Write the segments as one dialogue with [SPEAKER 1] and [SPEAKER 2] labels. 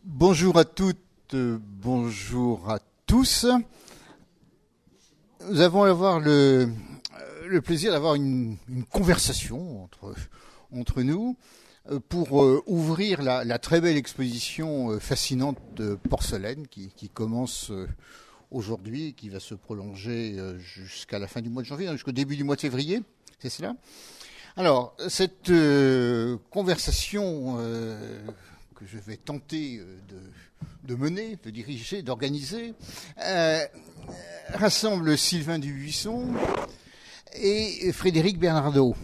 [SPEAKER 1] Bonjour à toutes, bonjour à tous. Nous allons avoir le plaisir d'avoir une conversation entre nous pour ouvrir la très belle exposition fascinante de porcelaine qui commence aujourd'hui et qui va se prolonger jusqu'à la fin du mois de janvier, jusqu'au début du mois de février, c'est cela ? Alors, cette conversation que je vais tenter de mener, de diriger, d'organiser, rassemble Sylvain Dubuisson et Frédéric Bernardeau.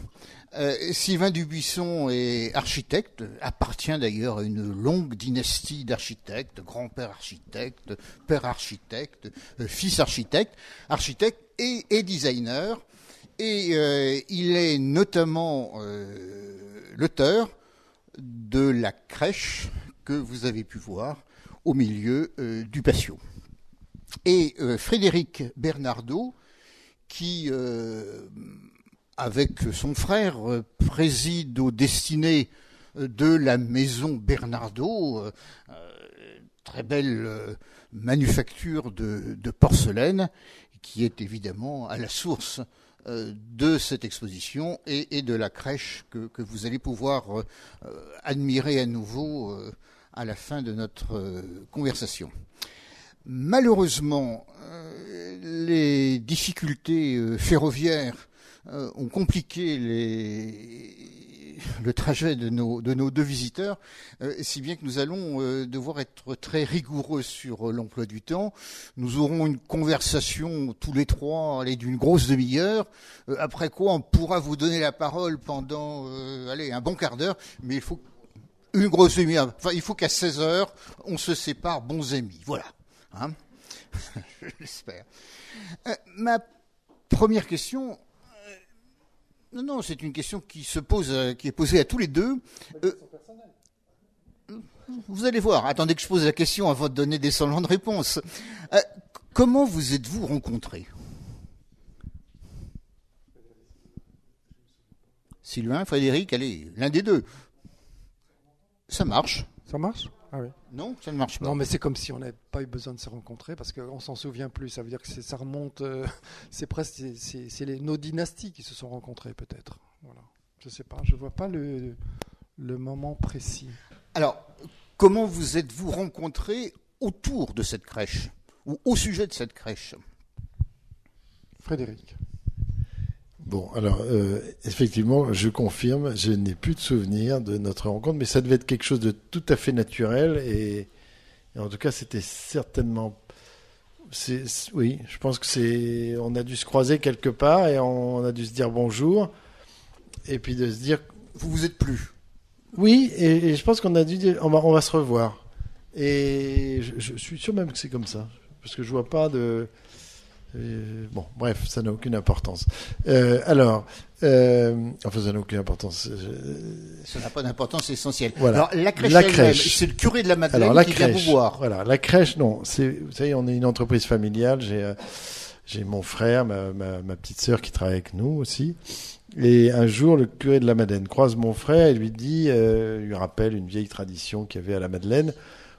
[SPEAKER 1] Sylvain Dubuisson est architecte, appartient d'ailleurs à une longue dynastie d'architectes, grand-père architecte, père architecte, fils architecte et designer. Et il est notamment l'auteur de la crèche que vous avez pu voir au milieu du patio. Et Frédéric Bernardeau, qui, avec son frère, préside aux destinées de la maison Bernardeau, très belle manufacture de porcelaine, qui est évidemment à la source de cette exposition et de la crèche que vous allez pouvoir admirer à nouveau à la fin de notre conversation. Malheureusement, les difficultés ferroviaires ont compliqué le trajet de nos deux visiteurs, si bien que nous allons devoir être très rigoureux sur l'emploi du temps. Nous aurons une conversation tous les trois d'une grosse demi-heure, après quoi on pourra vous donner la parole pendant un bon quart d'heure, mais il faut une grosse demi-heure. Enfin, il faut qu'à 16h, on se sépare bons amis. Voilà. Hein. Je l'espère. Ma première question... Non, c'est une question qui se pose, qui est posée à tous les deux. Vous allez voir. Attendez que je pose la question avant de donner des semblants de réponse. Comment vous êtes-vous rencontrés ? Sylvain, Frédéric, allez, l'un des deux. Ça marche.
[SPEAKER 2] Ça marche ? Ah oui.
[SPEAKER 1] Non, ça ne marche pas.
[SPEAKER 2] Non, mais c'est comme si on n'avait pas eu besoin de se rencontrer parce qu'on s'en souvient plus. Ça veut dire que ça remonte. C'est presque nos dynasties qui se sont rencontrées peut-être. Voilà. Je sais pas. Je vois pas le moment précis.
[SPEAKER 1] Alors, comment vous êtes-vous rencontrés autour de cette crèche ou au sujet de cette crèche ?
[SPEAKER 2] Frédéric.
[SPEAKER 3] Bon, alors, effectivement, je confirme, je n'ai plus de souvenir de notre rencontre, mais ça devait être quelque chose de tout à fait naturel, et en tout cas, c'était certainement... Oui, je pense que on a dû se croiser quelque part, et on a dû se dire bonjour, et puis de se dire...
[SPEAKER 1] Vous vous êtes plus.
[SPEAKER 3] Oui, et je pense qu'on a dû dire, on va se revoir. Et je suis sûr même que c'est comme ça, parce que je vois pas de... bon, bref, ça n'a aucune importance. Enfin, ça n'a aucune importance.
[SPEAKER 1] Ça n'a pas d'importance essentielle.
[SPEAKER 3] Voilà.
[SPEAKER 1] Alors, la crèche, c'est le curé de la Madeleine qui vient vous voir.
[SPEAKER 3] Voilà, la crèche, non. Vous savez, on est une entreprise familiale. J'ai mon frère, ma petite sœur qui travaille avec nous aussi. Et un jour, le curé de la Madeleine croise mon frère et lui dit, lui rappelle une vieille tradition qu'il y avait à la Madeleine,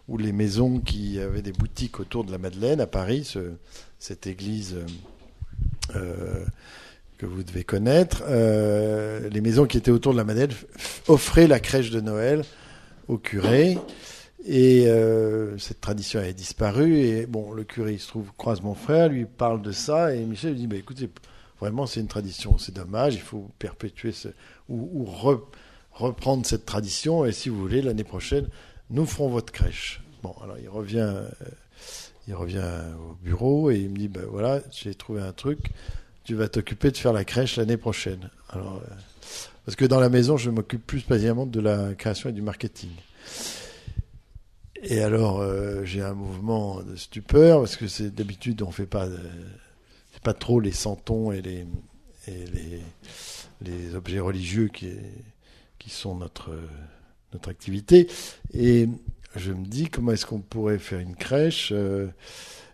[SPEAKER 3] où les maisons qui avaient des boutiques autour de la Madeleine à Paris, cette église que vous devez connaître, les maisons qui étaient autour de la Madeleine offraient la crèche de Noël au curé, et cette tradition avait disparu, et bon, le curé, il se trouve, croise mon frère, lui parle de ça, et Michel lui dit, écoutez, vraiment c'est une tradition, c'est dommage, il faut perpétuer reprendre cette tradition, et si vous voulez, l'année prochaine, nous ferons votre crèche. Bon, alors il revient au bureau et il me dit, voilà, j'ai trouvé un truc, tu vas t'occuper de faire la crèche l'année prochaine. Alors, parce que dans la maison, je m'occupe plus spécialement de la création et du marketing. Et alors, j'ai un mouvement de stupeur, parce que d'habitude, on fait pas trop les santons et les objets religieux qui sont notre activité. Et je me dis, comment est-ce qu'on pourrait faire une crèche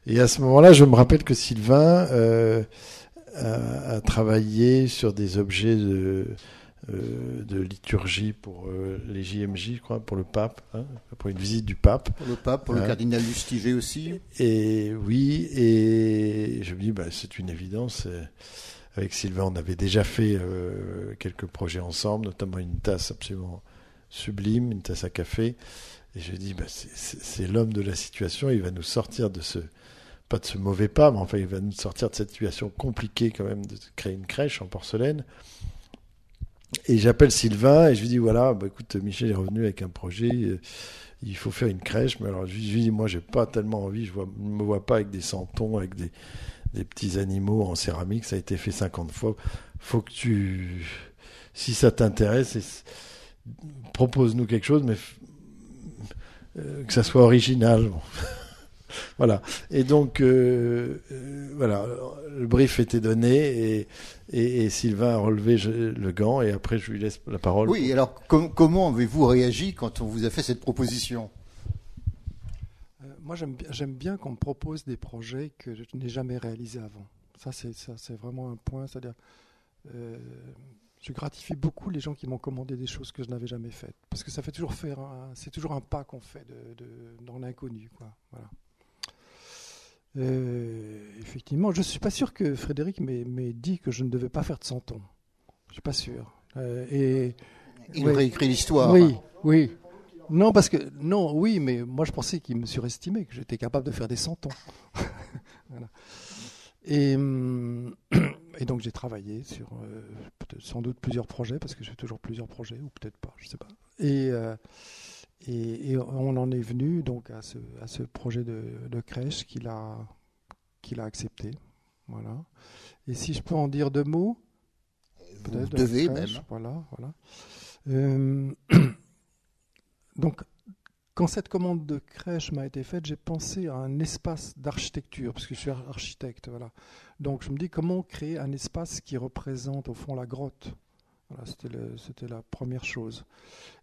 [SPEAKER 3] et à ce moment-là, je me rappelle que Sylvain a travaillé sur des objets de liturgie pour les JMJ, je crois, pour le pape, hein, pour une visite du pape.
[SPEAKER 1] Pour le pape, pour le cardinal Lustiger aussi.
[SPEAKER 3] Et oui, et je me dis, c'est une évidence. Avec Sylvain, on avait déjà fait quelques projets ensemble, notamment une tasse absolument sublime, une tasse à café. Et je dis, c'est l'homme de la situation, il va nous sortir de pas de ce mauvais pas, mais enfin, il va nous sortir de cette situation compliquée quand même de créer une crèche en porcelaine. Et j'appelle Sylvain et je lui dis, voilà, écoute, Michel est revenu avec un projet, il faut faire une crèche. Mais alors, je lui dis, moi, j'ai pas tellement envie, je me vois pas avec des santons, avec des petits animaux en céramique, ça a été fait 50 fois. Faut que si ça t'intéresse, propose-nous quelque chose, mais que ça soit original. Voilà. Et donc, voilà, le brief était donné et Sylvain a relevé le gant et après je lui laisse la parole.
[SPEAKER 1] Oui, alors comment avez-vous réagi quand on vous a fait cette proposition ?
[SPEAKER 2] Moi, j'aime bien qu'on me propose des projets que je n'ai jamais réalisés avant. Ça, c'est vraiment un point. C'est-à-dire, je gratifie beaucoup les gens qui m'ont commandé des choses que je n'avais jamais faites, parce que ça fait toujours c'est toujours un pas qu'on fait dans l'inconnu, quoi. Voilà. Effectivement, je ne suis pas sûr que Frédéric m'ait dit que je ne devais pas faire de santon. Je ne suis pas sûr.
[SPEAKER 1] Il réécrit l'histoire.
[SPEAKER 2] Oui. Non, oui, mais moi je pensais qu'il me surestimait, que j'étais capable de faire des santons. Voilà. Et donc j'ai travaillé sur sans doute plusieurs projets, parce que j'ai toujours plusieurs projets, ou peut-être pas, je ne sais pas. Et on en est venu donc à ce projet de crèche qu'il a accepté. Voilà. Et si je peux en dire deux mots,
[SPEAKER 1] vous devez crèche,
[SPEAKER 2] même. Voilà. Donc, quand cette commande de crèche m'a été faite, j'ai pensé à un espace d'architecture, parce que je suis architecte. Voilà. Donc, je me dis comment créer un espace qui représente au fond la grotte. Voilà, c'était la première chose.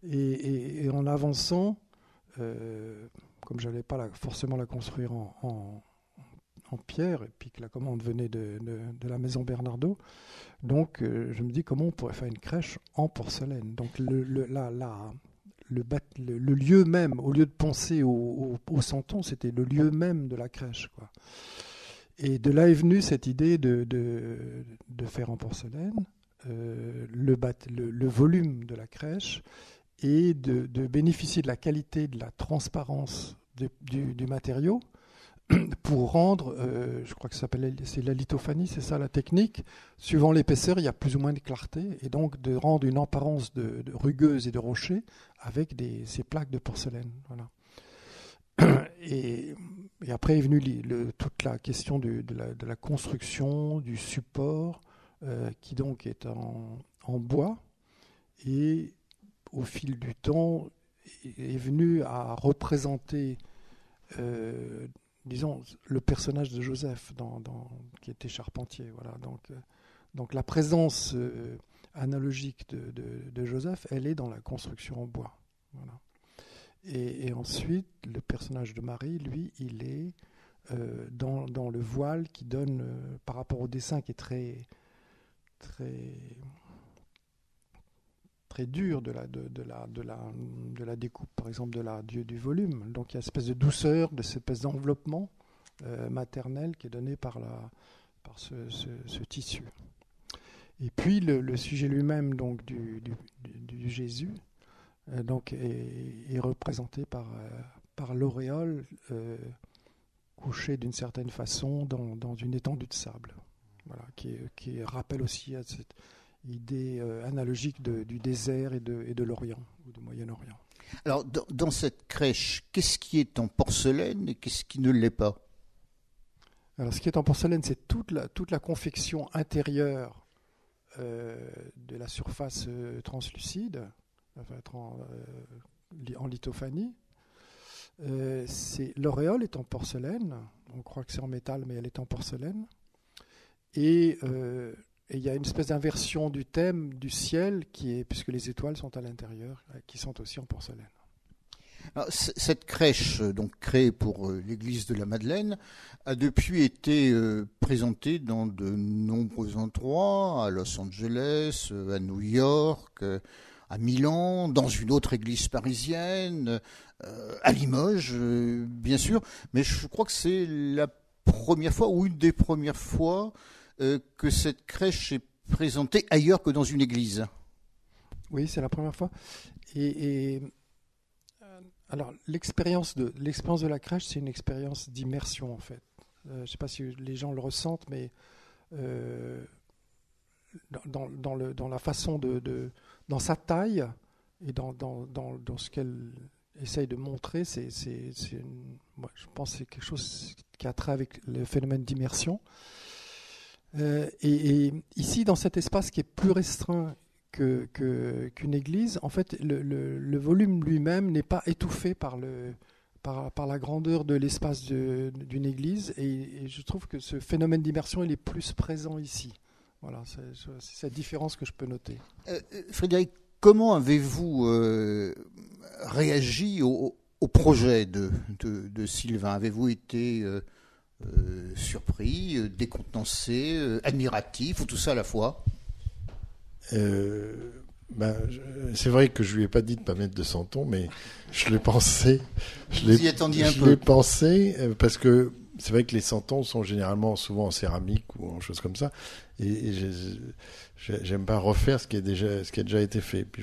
[SPEAKER 2] Et en avançant, comme je n'allais pas forcément la construire en pierre, et puis que la commande venait de la maison Bernardo, donc je me dis comment on pourrait faire une crèche en porcelaine. Donc le lieu même, au lieu de penser au santon, c'était le lieu même de la crèche, quoi. Et de là est venue cette idée de faire en porcelaine le volume de la crèche et de bénéficier de la qualité, de la transparence du matériau pour rendre, je crois que c'est la lithophanie, c'est ça la technique. Suivant l'épaisseur, il y a plus ou moins de clarté, et donc de rendre une apparence de rugueuse et de rocher avec ces plaques de porcelaine. Voilà. Et après est venue toute la question de la construction, du support, qui donc est en bois, et au fil du temps est venu à représenter disons, le personnage de Joseph qui était charpentier. Voilà. Donc la présence analogique de Joseph, elle est dans la construction en bois. Voilà. Et ensuite, le personnage de Marie, lui, il est dans le voile qui donne, par rapport au dessin qui est très, très, très dur de la découpe, par exemple du volume. Donc il y a une espèce de douceur, de cette espèce d'enveloppement maternel qui est donné par ce tissu. Et puis le sujet lui-même donc du Jésus donc est représenté par l'auréole couchée d'une certaine façon dans une étendue de sable. Voilà, qui rappelle aussi à cette idée analogique du désert et de l'Orient, ou du Moyen-Orient.
[SPEAKER 1] Alors, dans cette crèche, qu'est-ce qui est en porcelaine et qu'est-ce qui ne l'est pas ?
[SPEAKER 2] Alors, ce qui est en porcelaine, c'est toute la confection intérieure de la surface translucide, enfin, en lithophanie. L'auréole est en porcelaine. On croit que c'est en métal, mais elle est en porcelaine. Et il y a une espèce d'inversion du thème du ciel, puisque les étoiles sont à l'intérieur, qui sont aussi en porcelaine.
[SPEAKER 1] Alors, cette crèche, donc créée pour l'église de la Madeleine, a depuis été présentée dans de nombreux endroits, à Los Angeles, à New York, à Milan, dans une autre église parisienne, à Limoges, bien sûr. Mais je crois que c'est la première fois, ou une des premières fois, que cette crèche est présentée ailleurs que dans une église.
[SPEAKER 2] Oui, c'est la première fois. Alors, l'expérience de la crèche, c'est une expérience d'immersion, en fait. Je ne sais pas si les gens le ressentent, mais dans la façon dans sa taille et dans ce qu'elle essaye de montrer, moi, je pense que c'est quelque chose qui a trait avec le phénomène d'immersion. Et ici, dans cet espace qui est plus restreint qu'une église, en fait, le volume lui-même n'est pas étouffé par la grandeur de l'espace d'une église, et je trouve que ce phénomène d'immersion, il est plus présent ici. Voilà, c'est cette différence que je peux noter.
[SPEAKER 1] Frédéric, comment avez-vous réagi au projet de Sylvain? Avez-vous été surpris, décontenancé, admiratif, ou tout ça à la fois?
[SPEAKER 3] C'est vrai que je lui ai pas dit de pas mettre de santon, mais je l'ai pensé.
[SPEAKER 1] Vous y attendiez un peu.
[SPEAKER 3] Je l'ai pensé parce que c'est vrai que les santons sont généralement souvent en céramique ou en choses comme ça, et j'aime pas refaire ce qui a déjà été fait. Puis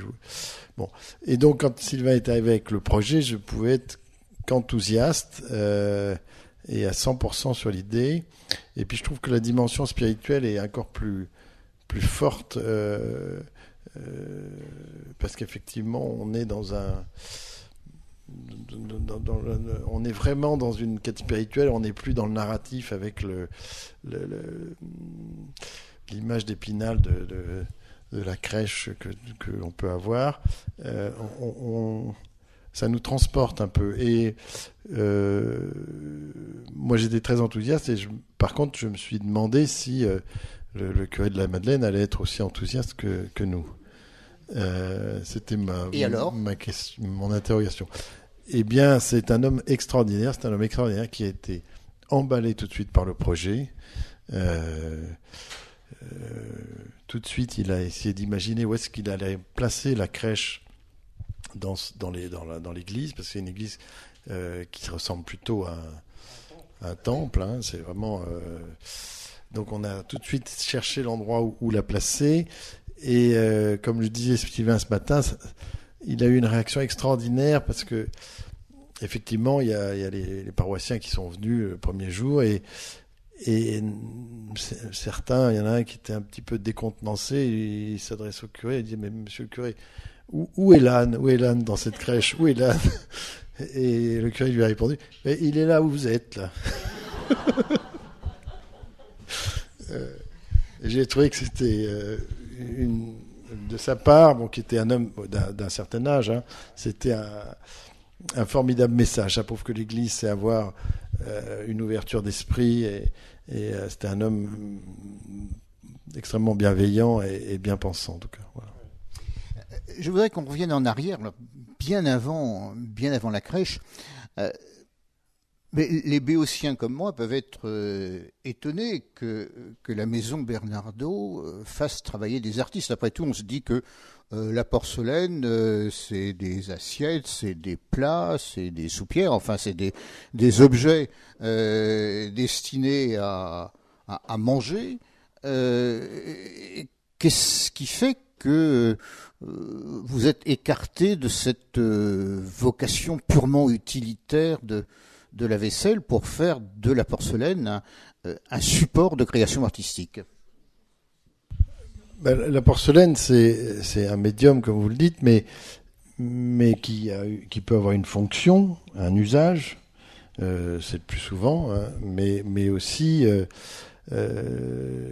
[SPEAKER 3] bon, et donc quand Sylvain est arrivé avec le projet, je pouvais être qu'enthousiaste et à 100% sur l'idée. Et puis je trouve que la dimension spirituelle est encore plus forte. Parce qu'effectivement, on est on est vraiment dans une quête spirituelle. On n'est plus dans le narratif avec l'image d'Épinal de la crèche que l'on peut avoir. Ça nous transporte un peu. Et moi, j'étais très enthousiaste. Et par contre, je me suis demandé si le curé de la Madeleine allait être aussi enthousiaste que nous. C'était mon interrogation. Eh bien, c'est un homme extraordinaire. C'est un homme extraordinaire qui a été emballé tout de suite par le projet. Tout de suite, il a essayé d'imaginer où est-ce qu'il allait placer la crèche dans l'église, parce que c'est une église qui ressemble plutôt à un temple. Hein. C'est vraiment. Donc, on a tout de suite cherché l'endroit où la placer. Et comme le disait Sylvain ce matin, il a eu une réaction extraordinaire parce que effectivement, il y a les paroissiens qui sont venus le premier jour et certains, il y en a un qui était un petit peu décontenancé, et il s'adresse au curé, il dit: mais monsieur le curé, où est l'âne? Où est l'âne dans cette crèche? Où est l'âne? Et le curé lui a répondu: mais il est là où vous êtes, là. J'ai trouvé que c'était de sa part, qui était un homme d'un certain âge, hein, c'était un formidable message. Ça prouve que l'Église sait avoir une ouverture d'esprit, et c'était un homme extrêmement bienveillant et bien pensant, en tout cas. Voilà.
[SPEAKER 1] Je voudrais qu'on revienne en arrière, là, bien avant la crèche. Mais les béotiens comme moi peuvent être étonnés que la maison Bernardaud fasse travailler des artistes. Après tout, on se dit que la porcelaine, c'est des assiettes, c'est des plats, c'est des soupières, enfin c'est des objets destinés à manger. Qu'est-ce qui fait que vous êtes écarté de cette vocation purement utilitaire de la vaisselle pour faire de la porcelaine un support de création artistique?
[SPEAKER 3] La porcelaine, c'est un médium, comme vous le dites, mais qui peut avoir une fonction, un usage, c'est le plus souvent, hein, mais aussi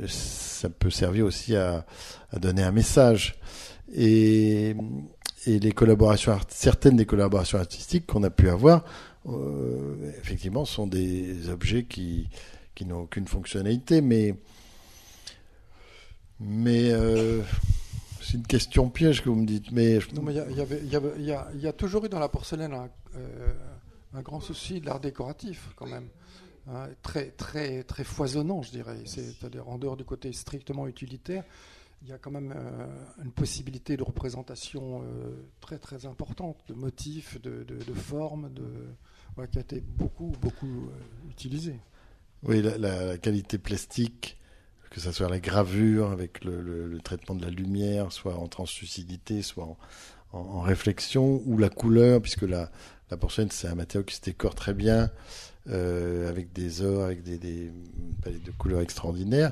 [SPEAKER 3] ça peut servir aussi à donner un message. Et les certaines des collaborations artistiques qu'on a pu avoir, effectivement, sont des objets qui n'ont aucune fonctionnalité, mais c'est une question piège que vous me dites. Mais
[SPEAKER 2] non, mais il y a toujours eu dans la porcelaine un grand souci de l'art décoratif quand même. Hein, très, très, très foisonnant, je dirais. C'est-à-dire en dehors du côté strictement utilitaire, il y a quand même une possibilité de représentation très, très importante, de motifs, de formes, qui a été beaucoup, beaucoup utilisée.
[SPEAKER 3] Oui, la qualité plastique, que ce soit la gravure avec le traitement de la lumière, soit en translucidité, soit en réflexion, ou la couleur, puisque la porcelaine, c'est un matériau qui se décore très bien, avec des ors, avec des palettes de couleurs extraordinaires.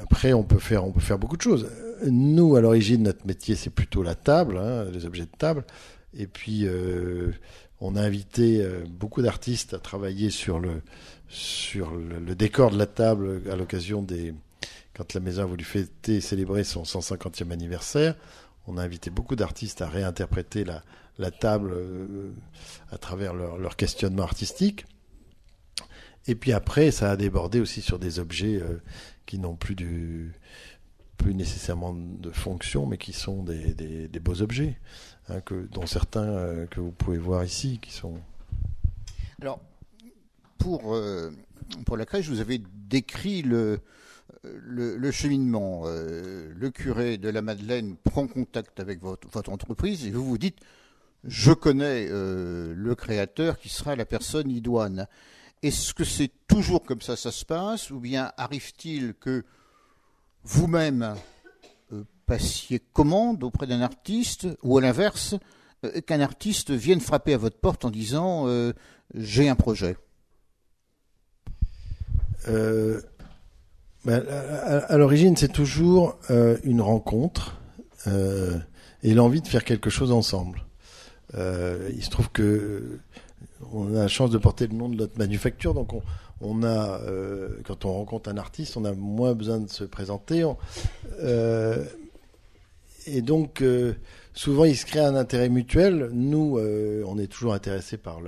[SPEAKER 3] Après, on peut faire beaucoup de choses. Nous, à l'origine, notre métier, c'est plutôt la table, les objets de table. Et puis, on a invité beaucoup d'artistes à travailler sur le décor de la table à l'occasion quand la maison a voulu fêter et célébrer son 150e anniversaire. On a invité beaucoup d'artistes à réinterpréter la table à travers leur questionnement artistique. Et puis après, ça a débordé aussi sur des objets qui n'ont plus nécessairement de fonction, mais qui sont des beaux objets, dont certains que vous pouvez voir ici, qui sont...
[SPEAKER 1] Alors, pour la crèche, vous avez décrit le cheminement. Le curé de la Madeleine prend contact avec votre entreprise et vous vous dites « Je connais le créateur qui sera la personne idoine ». Est-ce que c'est toujours comme ça se passe, ou bien arrive-t-il que vous-même passiez commande auprès d'un artiste, ou à l'inverse, qu'un artiste vienne frapper à votre porte en disant « j'ai un projet ».
[SPEAKER 3] À l'origine, c'est toujours une rencontre et l'envie de faire quelque chose ensemble. Il se trouve que on a la chance de porter le nom de notre manufacture, donc on a, quand on rencontre un artiste, on a moins besoin de se présenter. Et donc, souvent, il se crée un intérêt mutuel. Nous, on est toujours intéressés par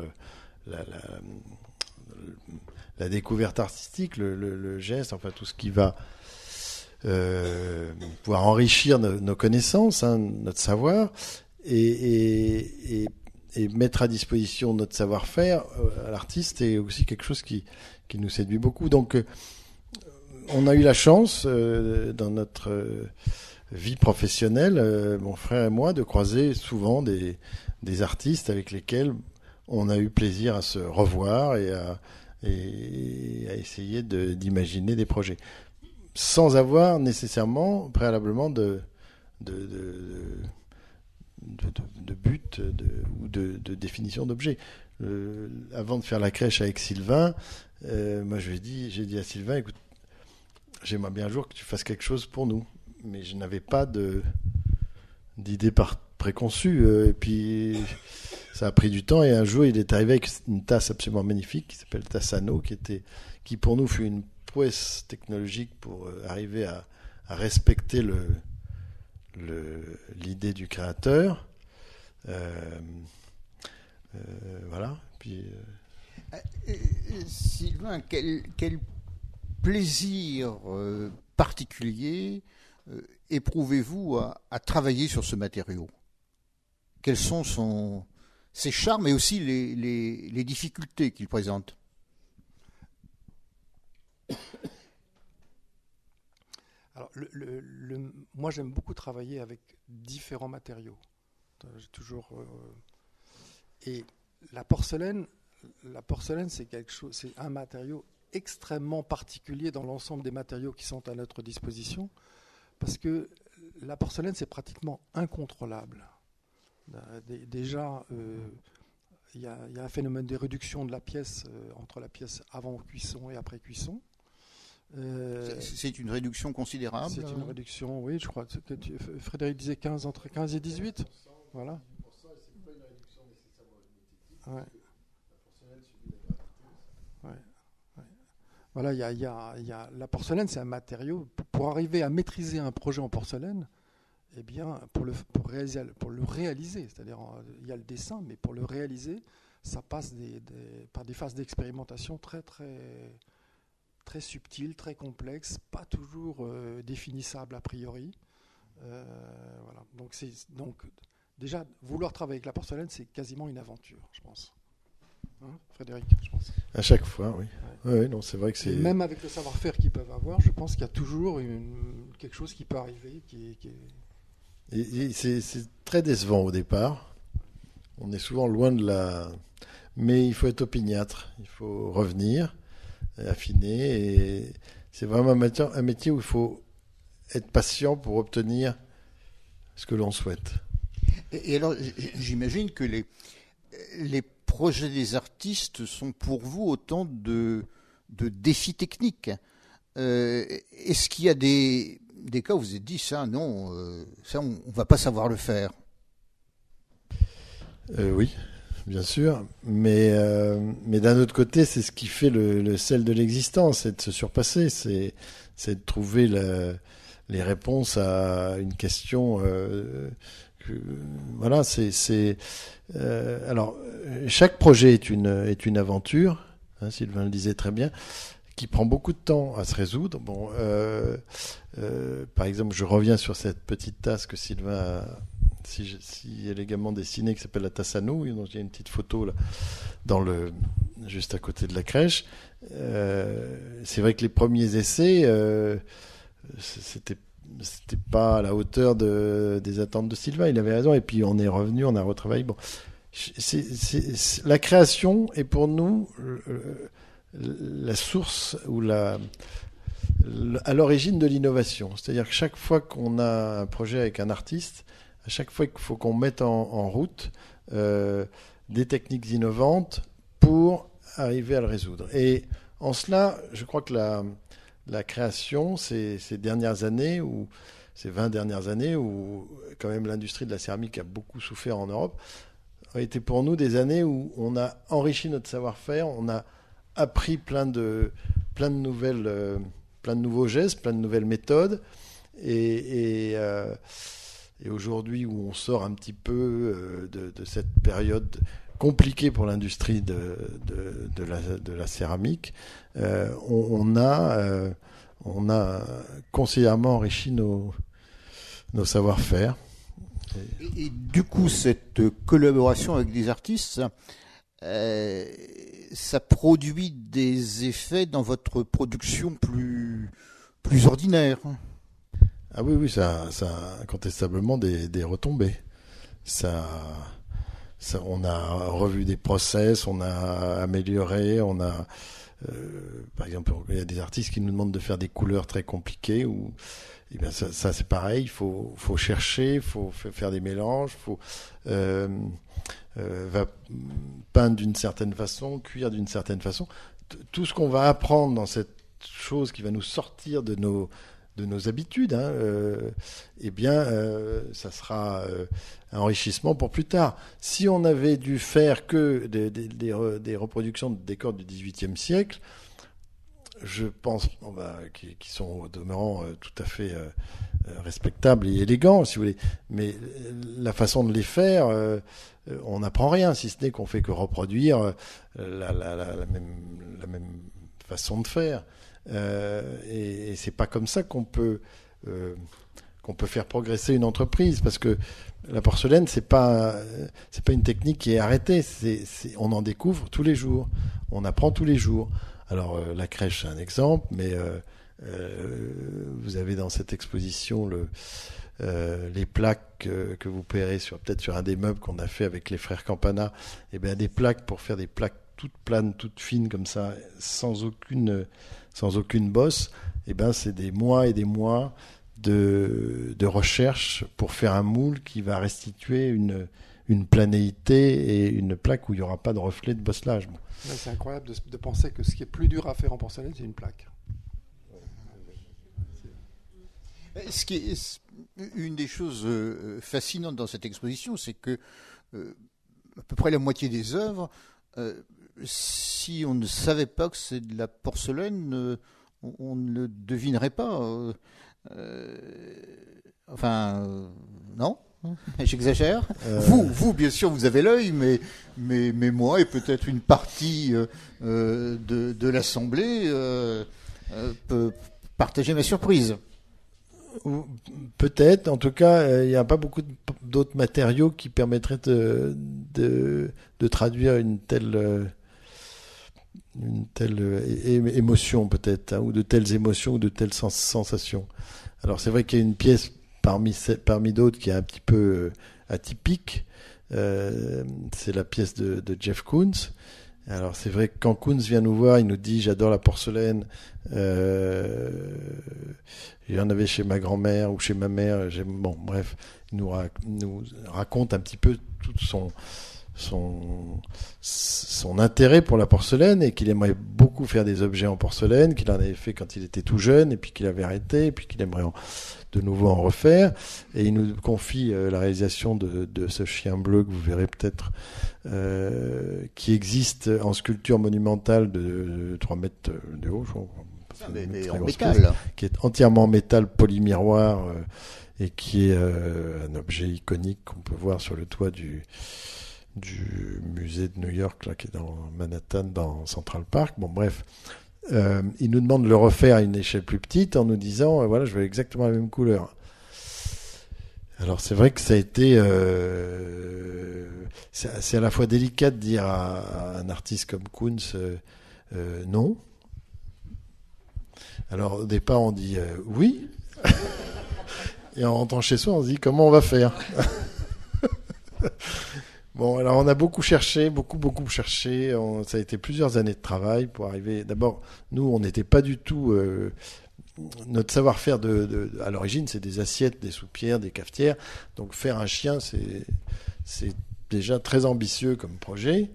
[SPEAKER 3] la découverte artistique, le geste, enfin tout ce qui va pouvoir enrichir nos connaissances, notre savoir, et mettre à disposition notre savoir-faire à l'artiste est aussi quelque chose qui nous séduit beaucoup. Donc, on a eu la chance dans notre vie professionnelle, mon frère et moi, de croiser souvent des artistes avec lesquels on a eu plaisir à se revoir et à essayer d'imaginer des projets, sans avoir nécessairement préalablement de but ou de définition d'objet. Avant de faire la crèche avec Sylvain, moi j'ai dit à Sylvain, écoute, j'aimerais bien un jour que tu fasses quelque chose pour nous, mais je n'avais pas d'idée préconçue, et puis ça a pris du temps, et un jour il est arrivé avec une tasse absolument magnifique qui s'appelle Tassano, qui pour nous fut une prouesse technologique pour arriver à respecter l'idée du créateur. Voilà. Puis,
[SPEAKER 1] Sylvain, quel plaisir particulier éprouvez-vous à travailler sur ce matériau? Quels sont ses charmes et aussi les difficultés qu'il présente?
[SPEAKER 2] Alors, moi, j'aime beaucoup travailler avec différents matériaux. J'ai toujours et la porcelaine, c'est un matériau extrêmement particulier dans l'ensemble des matériaux qui sont à notre disposition, parce que la porcelaine, c'est pratiquement incontrôlable. Déjà, il y a un phénomène de réduction de la pièce entre la pièce avant cuisson et après cuisson.
[SPEAKER 1] C'est une réduction considérable.
[SPEAKER 2] C'est une réduction, oui, je crois que Frédéric disait entre 15 et 18. Voilà. Ouais. Voilà, il y a la porcelaine, c'est un matériau. Pour arriver à maîtriser un projet en porcelaine, eh bien, pour le réaliser, c'est-à-dire il y a le dessin, mais pour le réaliser, ça passe par des phases d'expérimentation très très très subtiles, très complexes, pas toujours définissables a priori. Voilà. Donc déjà, vouloir travailler avec la porcelaine, c'est quasiment une aventure, je pense. Hein, Frédéric, je pense.
[SPEAKER 3] À chaque fois, oui.
[SPEAKER 2] Ouais.
[SPEAKER 3] Oui, non, c'est vrai que c'est...
[SPEAKER 2] Et même avec le savoir-faire qu'ils peuvent avoir, je pense qu'il y a toujours quelque chose qui peut arriver qui est...
[SPEAKER 3] Et c'est très décevant au départ. On est souvent loin de la... Mais il faut être opiniâtre, il faut revenir, affiner. Et c'est vraiment un métier où il faut être patient pour obtenir ce que l'on souhaite.
[SPEAKER 1] Et alors, j'imagine que les projets des artistes sont pour vous autant de défis techniques. Est-ce qu'il y a des cas où vous vous êtes dit, ça, non, ça, on ne va pas savoir le faire?
[SPEAKER 3] Oui, bien sûr. Mais d'un autre côté, c'est ce qui fait le sel de l'existence, c'est de se surpasser, c'est de trouver les réponses à une question... voilà, alors, chaque projet est une aventure, hein, Sylvain le disait très bien, qui prend beaucoup de temps à se résoudre. Bon, par exemple, je reviens sur cette petite tasse que Sylvain a si élégamment dessinée, qui s'appelle la tasse à nouilles, dont il y a une petite photo là, juste à côté de la crèche. C'est vrai que les premiers essais, c'était pas à la hauteur des attentes de Sylvain. Il avait raison. Et puis on est revenu, on a retravaillé. Bon, la création est pour nous la source ou à l'origine de l'innovation. C'est-à-dire que chaque fois qu'on a un projet avec un artiste, à chaque fois qu'il faut qu'on mette en route des techniques innovantes pour arriver à le résoudre. Et en cela, je crois que la création, ces dernières années, ou ces 20 dernières années, où quand même l'industrie de la céramique a beaucoup souffert en Europe, a été pour nous des années où on a enrichi notre savoir-faire, on a appris plein de nouveaux gestes, plein de nouvelles méthodes. Et aujourd'hui, où on sort un petit peu de cette période compliquée pour l'industrie de la céramique, on a considérablement enrichi nos savoir-faire.
[SPEAKER 1] Et du coup, cette collaboration avec des artistes, ça produit des effets dans votre production plus ordinaire.
[SPEAKER 3] Ah oui, ça a incontestablement des retombées. On a revu des process, on a amélioré, par exemple, il y a des artistes qui nous demandent de faire des couleurs très compliquées où, eh bien, ça c'est pareil, il faut chercher, il faut faire des mélanges, il faut peindre d'une certaine façon, cuire d'une certaine façon. Tout ce qu'on va apprendre dans cette chose qui va nous sortir de nos habitudes, hein, eh bien, ça sera un enrichissement pour plus tard. Si on avait dû faire que des reproductions de décors du XVIIIe siècle, je pense, qui sont au demeurant tout à fait respectables et élégants, si vous voulez, mais la façon de les faire, on n'apprend rien, si ce n'est qu'on fait que reproduire la même façon de faire. Et c'est pas comme ça qu'on peut faire progresser une entreprise, parce que la porcelaine c'est pas une technique qui est arrêtée, on en découvre tous les jours, on apprend tous les jours. Alors la crèche c'est un exemple, mais vous avez dans cette exposition les plaques que vous paierez peut-être sur un des meubles qu'on a fait avec les frères Campana, et bien des plaques pour faire des plaques toutes planes, toutes fines comme ça, sans aucune bosse, et ben c'est des mois et des mois de recherche pour faire un moule qui va restituer une planéité et une plaque où il n'y aura pas de reflet de bosselage. Bon.
[SPEAKER 2] Ouais, c'est incroyable de penser que ce qui est plus dur à faire en porcelaine, c'est une plaque.
[SPEAKER 1] Ce qui est une des choses fascinantes dans cette exposition, c'est que à peu près la moitié des œuvres, si on ne savait pas que c'est de la porcelaine, on ne le devinerait pas. Non, j'exagère. Vous, bien sûr, vous avez l'œil, mais moi et peut-être une partie de l'assemblée peut partager ma surprise.
[SPEAKER 3] Peut-être, en tout cas, il n'y a pas beaucoup d'autres matériaux qui permettraient de traduire une telle émotion peut-être, hein, ou de telles émotions ou de telles sensations. Alors c'est vrai qu'il y a une pièce parmi d'autres qui est un petit peu atypique, c'est la pièce de Jeff Koons. Alors c'est vrai que quand Koons vient nous voir, il nous dit j'adore la porcelaine, il y en avait chez ma grand-mère ou chez ma mère, bon bref, il nous raconte un petit peu tout son intérêt pour la porcelaine et qu'il aimerait beaucoup faire des objets en porcelaine, qu'il en avait fait quand il était tout jeune et puis qu'il avait arrêté et puis qu'il aimerait de nouveau en refaire. Et il nous confie la réalisation de ce chien bleu que vous verrez peut-être, qui existe en sculpture monumentale de 3 mètres de haut, je crois,
[SPEAKER 1] mais en métal,
[SPEAKER 3] qui est entièrement en métal polymiroir et qui est un objet iconique qu'on peut voir sur le toit du musée de New York, là, qui est dans Manhattan, dans Central Park. Bon, bref. Il nous demande de le refaire à une échelle plus petite en nous disant, voilà, je veux exactement la même couleur. Alors, c'est vrai que ça a été... c'est à la fois délicat de dire à un artiste comme Koons, non. Alors, au départ, on dit oui. Et en rentrant chez soi, on se dit, comment on va faire? Bon, alors on a beaucoup cherché, beaucoup cherché. Ça a été plusieurs années de travail pour arriver. D'abord, nous, on n'était pas du tout. Notre savoir-faire à l'origine, c'est des assiettes, des soupières, des cafetières. Donc faire un chien, c'est déjà très ambitieux comme projet,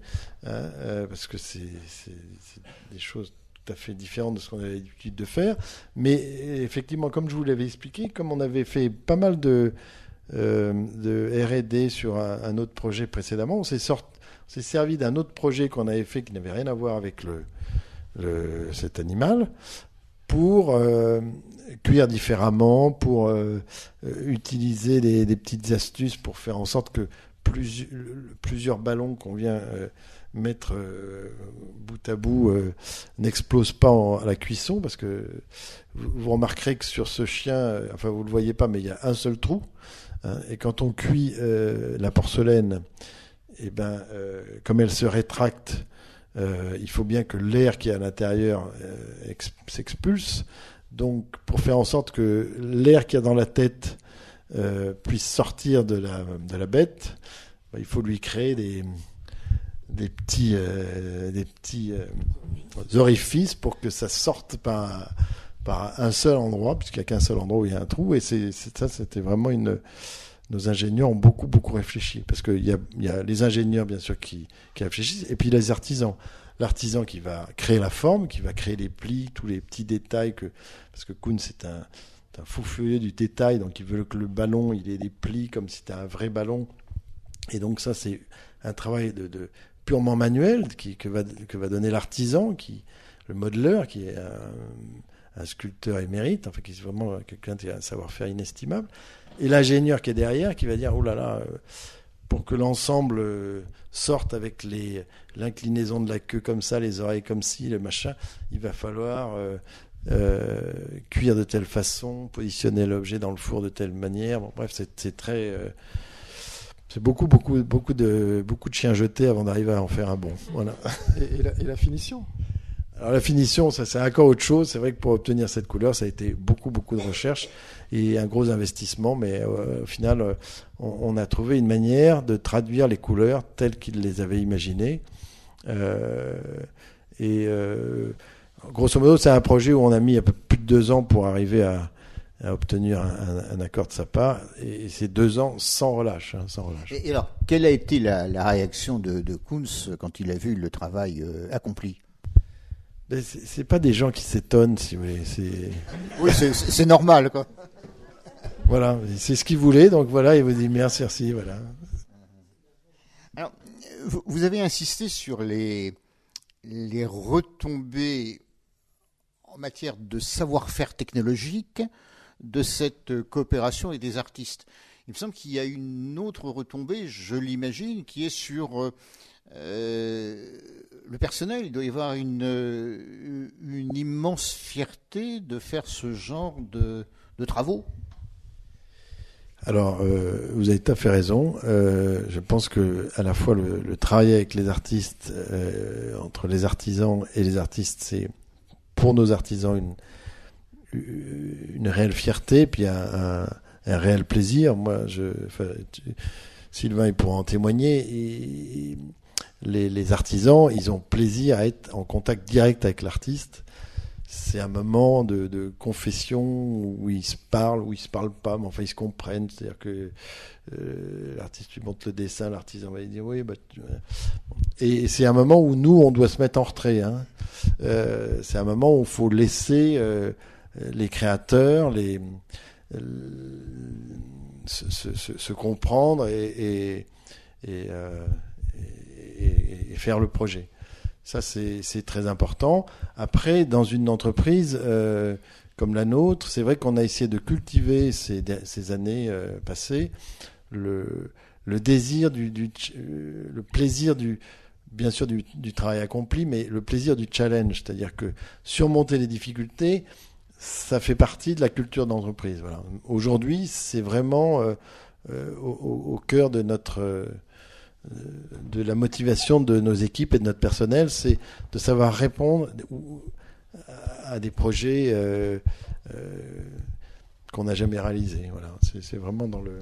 [SPEAKER 3] hein, parce que c'est des choses tout à fait différentes de ce qu'on avait l'habitude de faire. Mais effectivement, comme je vous l'avais expliqué, comme on avait fait pas mal de R&D sur un autre projet précédemment, on s'est servi d'un autre projet qu'on avait fait qui n'avait rien à voir avec cet animal pour cuire différemment, pour utiliser des petites astuces pour faire en sorte que plusieurs ballons qu'on vient mettre bout à bout n'explosent pas à la cuisson, parce que vous remarquerez que sur ce chien, enfin vous le voyez pas, mais il y a un seul trou. Et quand on cuit la porcelaine, eh ben, comme elle se rétracte, il faut bien que l'air qui est à l'intérieur s'expulse. Donc, pour faire en sorte que l'air qu'il y a dans la tête puisse sortir de la bête, il faut lui créer des petits orifices pour que ça sorte par un seul endroit, puisqu'il n'y a qu'un seul endroit où il y a un trou. Et c'était vraiment nos ingénieurs ont beaucoup réfléchi, parce qu'il y a les ingénieurs bien sûr qui réfléchissent, et puis les artisans. L'artisan qui va créer la forme, qui va créer les plis, tous les petits détails, parce que Koons c'est un fou furieux du détail, donc il veut que le ballon il ait des plis comme si c'était un vrai ballon. Et donc ça c'est un travail de purement manuel que va donner l'artisan, le modeleur, qui est un sculpteur émérite, enfin qui est vraiment quelqu'un qui a un savoir-faire inestimable, et l'ingénieur qui est derrière, qui va dire oh là là, pour que l'ensemble sorte avec l'inclinaison de la queue comme ça, les oreilles comme ci, le machin, il va falloir cuire de telle façon, positionner l'objet dans le four de telle manière. Bon, bref, c'est très c'est beaucoup de chiens jetés avant d'arriver à en faire un bon. Voilà.
[SPEAKER 2] Et la finition?
[SPEAKER 3] Alors la finition, ça c'est encore autre chose. C'est vrai que pour obtenir cette couleur, ça a été beaucoup de recherche et un gros investissement. Mais au final, on a trouvé une manière de traduire les couleurs telles qu'ils les avaient imaginées. Grosso modo, c'est un projet où on a mis un peu plus de 2 ans pour arriver à obtenir un accord de sa part. Et c'est 2 ans sans relâche. Sans relâche.
[SPEAKER 1] Et alors, quelle a été la réaction de Koons quand il a vu le travail accompli?
[SPEAKER 3] Mais c'est pas des gens qui s'étonnent, si vous voulez.
[SPEAKER 1] Oui, c'est normal, quoi.
[SPEAKER 3] Voilà, c'est ce qu'ils voulaient, donc voilà, il vous dit merci, voilà.
[SPEAKER 1] Alors, vous avez insisté sur les retombées en matière de savoir-faire technologique de cette coopération et des artistes. Il me semble qu'il y a une autre retombée, je l'imagine, qui est sur le personnel. Il doit y avoir une immense fierté de faire ce genre de travaux.
[SPEAKER 3] Alors, vous avez tout à fait raison. Je pense que à la fois le travail avec les artistes, entre les artisans et les artistes, c'est pour nos artisans une réelle fierté, puis un réel plaisir. Moi, Sylvain, il pourra en témoigner. Et les artisans, ils ont plaisir à être en contact direct avec l'artiste. C'est un moment de confession où ils se parlent, où ils se parlent pas, mais enfin ils se comprennent. C'est-à-dire que l'artiste lui montre le dessin, l'artisan va lui dire oui. Et c'est un moment où nous, on doit se mettre en retrait. Hein. C'est un moment où il faut laisser les créateurs se comprendre et faire le projet. Ça, c'est très important. Après, dans une entreprise comme la nôtre, c'est vrai qu'on a essayé de cultiver ces années passées le désir le plaisir bien sûr du travail accompli, mais le plaisir du challenge. C'est-à-dire que surmonter les difficultés, ça fait partie de la culture d'entreprise. Voilà. Aujourd'hui, c'est vraiment au cœur de de la motivation de nos équipes et de notre personnel, c'est de savoir répondre à des projets qu'on n'a jamais réalisés. Voilà, c'est vraiment dans le...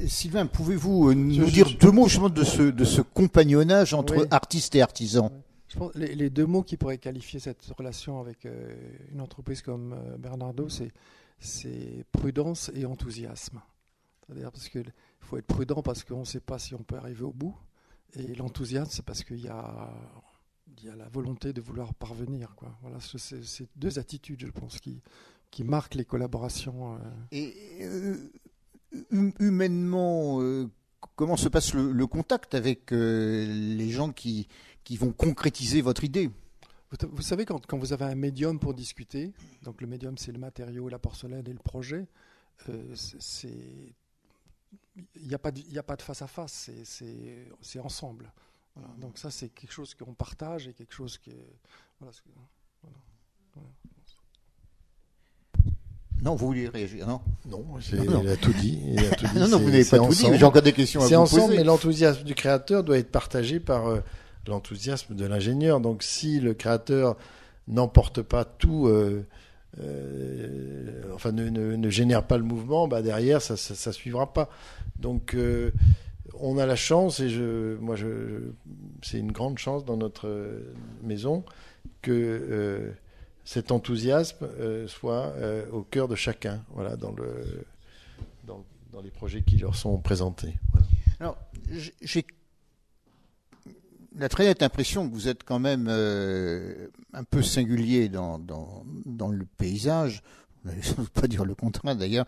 [SPEAKER 1] Sylvain, pouvez-vous nous dire deux mots justement de ce compagnonnage entre artistes et artisans?
[SPEAKER 2] Je pense les deux mots qui pourraient qualifier cette relation avec une entreprise comme Bernardaud, c'est prudence et enthousiasme. C'est-à-dire parce qu'il faut être prudent parce qu'on ne sait pas si on peut arriver au bout. Et l'enthousiasme, c'est parce qu'il y a la volonté de vouloir parvenir. Quoi. Voilà, c'est deux attitudes, je pense, qui marquent les collaborations.
[SPEAKER 1] Et humainement, comment se passe le contact avec les gens qui vont concrétiser votre idée?
[SPEAKER 2] Vous savez, quand vous avez un médium pour discuter, donc le médium, c'est le matériau, la porcelaine et le projet, il n'y a pas de face à face, c'est ensemble. Voilà. Donc ça, c'est quelque chose qu'on partage et quelque chose qui est... Voilà.
[SPEAKER 1] Non, vous vouliez réagir, non?
[SPEAKER 3] Non, il a tout dit.
[SPEAKER 1] Non, vous n'avez pas tout dit, mais j'ai encore des questions à vous poser.
[SPEAKER 3] C'est ensemble, mais l'enthousiasme du créateur doit être partagé par l'enthousiasme de l'ingénieur. Donc si le créateur n'emporte pas tout... ne génère pas le mouvement, derrière ça suivra pas. Donc on a la chance, et c'est une grande chance dans notre maison que cet enthousiasme soit au cœur de chacun, voilà, dans les projets qui leur sont présentés. Voilà.
[SPEAKER 1] Alors, j'ai la très nette impression que vous êtes quand même un peu singulier dans le paysage. Je ne veux pas dire le contraire d'ailleurs.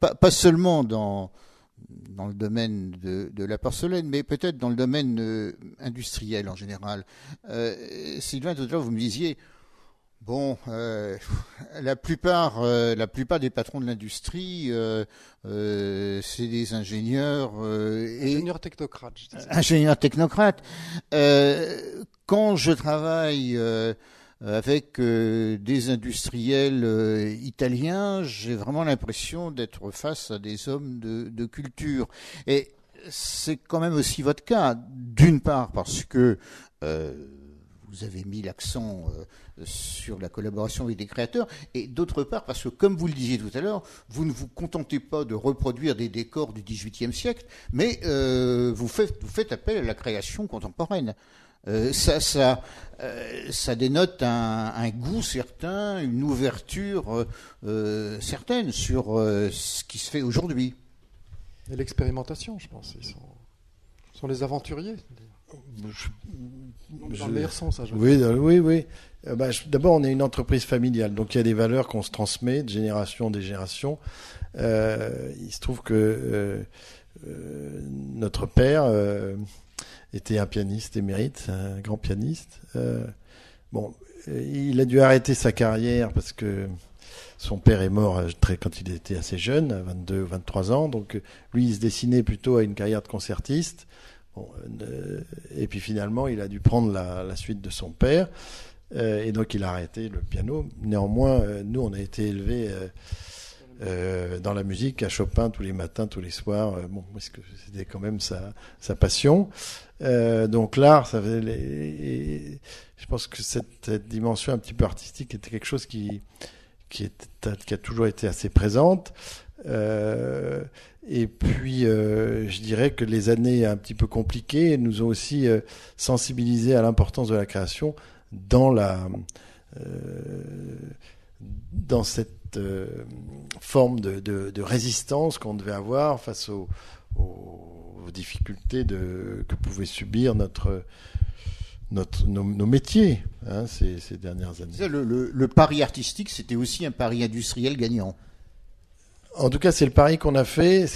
[SPEAKER 1] Pas seulement dans le domaine de la porcelaine, mais peut-être dans le domaine industriel en général. Sylvain, tout à l'heure, vous me disiez, bon, la plupart des patrons de l'industrie, c'est des ingénieurs.
[SPEAKER 2] Ingénieurs technocrates.
[SPEAKER 1] Ingénieurs technocrates. Quand je travaille avec des industriels italiens, j'ai vraiment l'impression d'être face à des hommes de culture. Et c'est quand même aussi votre cas, d'une part parce que vous avez mis l'accent sur la collaboration avec des créateurs, et d'autre part parce que, comme vous le disiez tout à l'heure, vous ne vous contentez pas de reproduire des décors du XVIIIe siècle, mais vous faites appel à la création contemporaine. Ça dénote un goût certain, une ouverture certaine sur ce qui se fait aujourd'hui.
[SPEAKER 2] Et l'expérimentation, je pense. Ils sont les aventuriers. Dans le meilleur sens, ça, je veux dire.
[SPEAKER 3] Oui. D'abord, on est une entreprise familiale, donc il y a des valeurs qu'on se transmet de génération en génération. Il se trouve que notre père était un pianiste émérite, un grand pianiste. Il a dû arrêter sa carrière parce que son père est mort quand il était assez jeune, à 22 ou 23 ans. Donc lui, il se destinait plutôt à une carrière de concertiste. Et puis finalement, il a dû prendre la suite de son père. Et donc il a arrêté le piano. Néanmoins, nous, on a été élevés dans la musique, à Chopin tous les matins, tous les soirs. Bon, parce que c'était quand même sa passion. Donc l'art, je pense que cette dimension un petit peu artistique était quelque chose qui a toujours été assez présente. Et puis, je dirais que les années un petit peu compliquées nous ont aussi sensibilisés à l'importance de la création dans cette forme de résistance qu'on devait avoir face aux difficultés que pouvaient subir nos métiers ces dernières années.
[SPEAKER 1] Le pari artistique, c'était aussi un pari industriel gagnant.
[SPEAKER 3] En tout cas, c'est le pari qu'on a fait.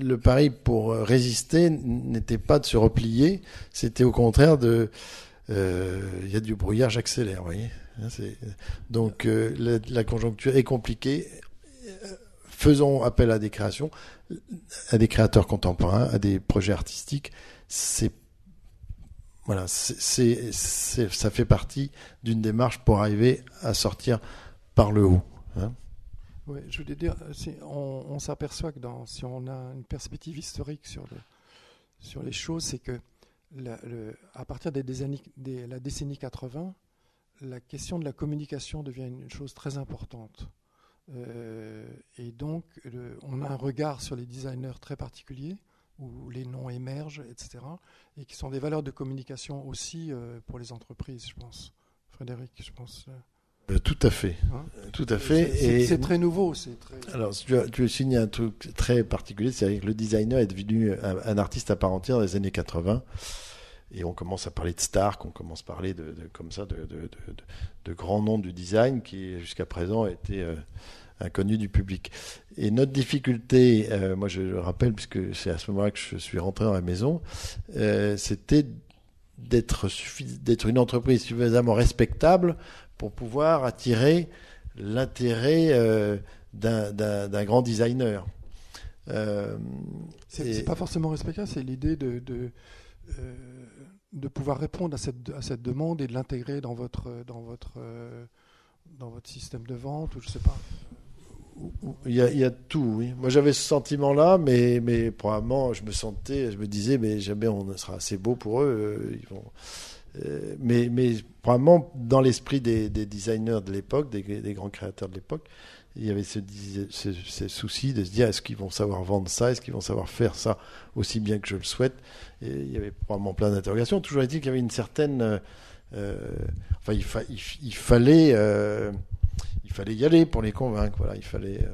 [SPEAKER 3] Le pari pour résister n'était pas de se replier, c'était au contraire il y a du brouillard, j'accélère, vous voyez. Donc la conjoncture est compliquée. Faisons appel à des créations, à des créateurs contemporains, à des projets artistiques. Ça fait partie d'une démarche pour arriver à sortir par le haut.
[SPEAKER 2] Oui, je voulais dire, on s'aperçoit que si on a une perspective historique sur les choses, c'est que à partir de la décennie 80, la question de la communication devient une chose très importante. Et donc, on a un regard sur les designers très particuliers, où les noms émergent, etc., et qui sont des valeurs de communication aussi pour les entreprises, je pense. Frédéric, je pense...
[SPEAKER 3] Tout à fait. Tout à fait.
[SPEAKER 2] C'est très nouveau.
[SPEAKER 3] Alors, tu signes un truc très particulier, c'est-à-dire que le designer est devenu un artiste à part entière dans les années 80. Et on commence à parler de Stark, on commence à parler de grands noms du design qui, jusqu'à présent, étaient inconnus du public. Et notre difficulté, moi je le rappelle, puisque c'est à ce moment-là que je suis rentré dans la maison, c'était d'être une entreprise suffisamment respectable pour pouvoir attirer l'intérêt d'un grand designer.
[SPEAKER 2] C'est pas forcément respectable, c'est l'idée de pouvoir répondre à cette demande et de l'intégrer dans votre système de vente, ou je sais pas.
[SPEAKER 3] Il y a tout, oui. Moi j'avais ce sentiment-là, mais probablement je me disais, mais jamais on sera assez beau pour eux. Ils vont. Mais probablement dans l'esprit des designers de l'époque, des grands créateurs de l'époque, il y avait ce souci de se dire, est-ce qu'ils vont savoir vendre ça, est-ce qu'ils vont savoir faire ça aussi bien que je le souhaite. Et il y avait probablement plein d'interrogations. Toujours est-il qu'il y avait une certaine... il fallait y aller pour les convaincre. Voilà, il fallait...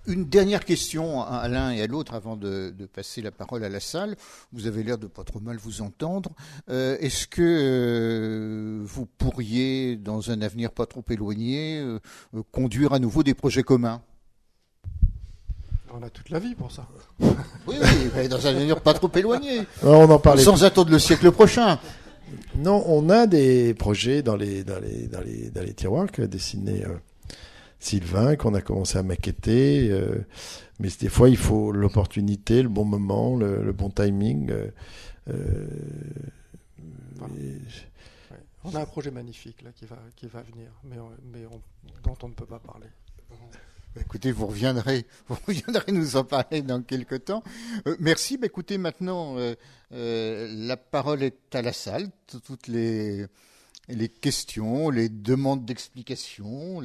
[SPEAKER 1] Une dernière question à l'un et à l'autre avant de passer la parole à la salle. Vous avez l'air de pas trop mal vous entendre. Est-ce que vous pourriez, dans un avenir pas trop éloigné, conduire à nouveau des projets communs ?
[SPEAKER 2] On a toute la vie pour ça.
[SPEAKER 1] Oui, mais dans un avenir pas trop éloigné.
[SPEAKER 3] Non, on en parlait.
[SPEAKER 1] Sans attendre le siècle prochain.
[SPEAKER 3] Non, on a des projets dans les tiroirs qu'a dessiné Sylvain, qu'on a commencé à maqueter, mais des fois il faut l'opportunité, le bon moment, le bon timing.
[SPEAKER 2] Voilà. On a un projet magnifique là qui va venir, mais dont on ne peut pas parler.
[SPEAKER 1] Écoutez, vous reviendrez nous en parler dans quelques temps. Merci. Écoutez, maintenant, la parole est à la salle. Toutes les questions, les demandes d'explications,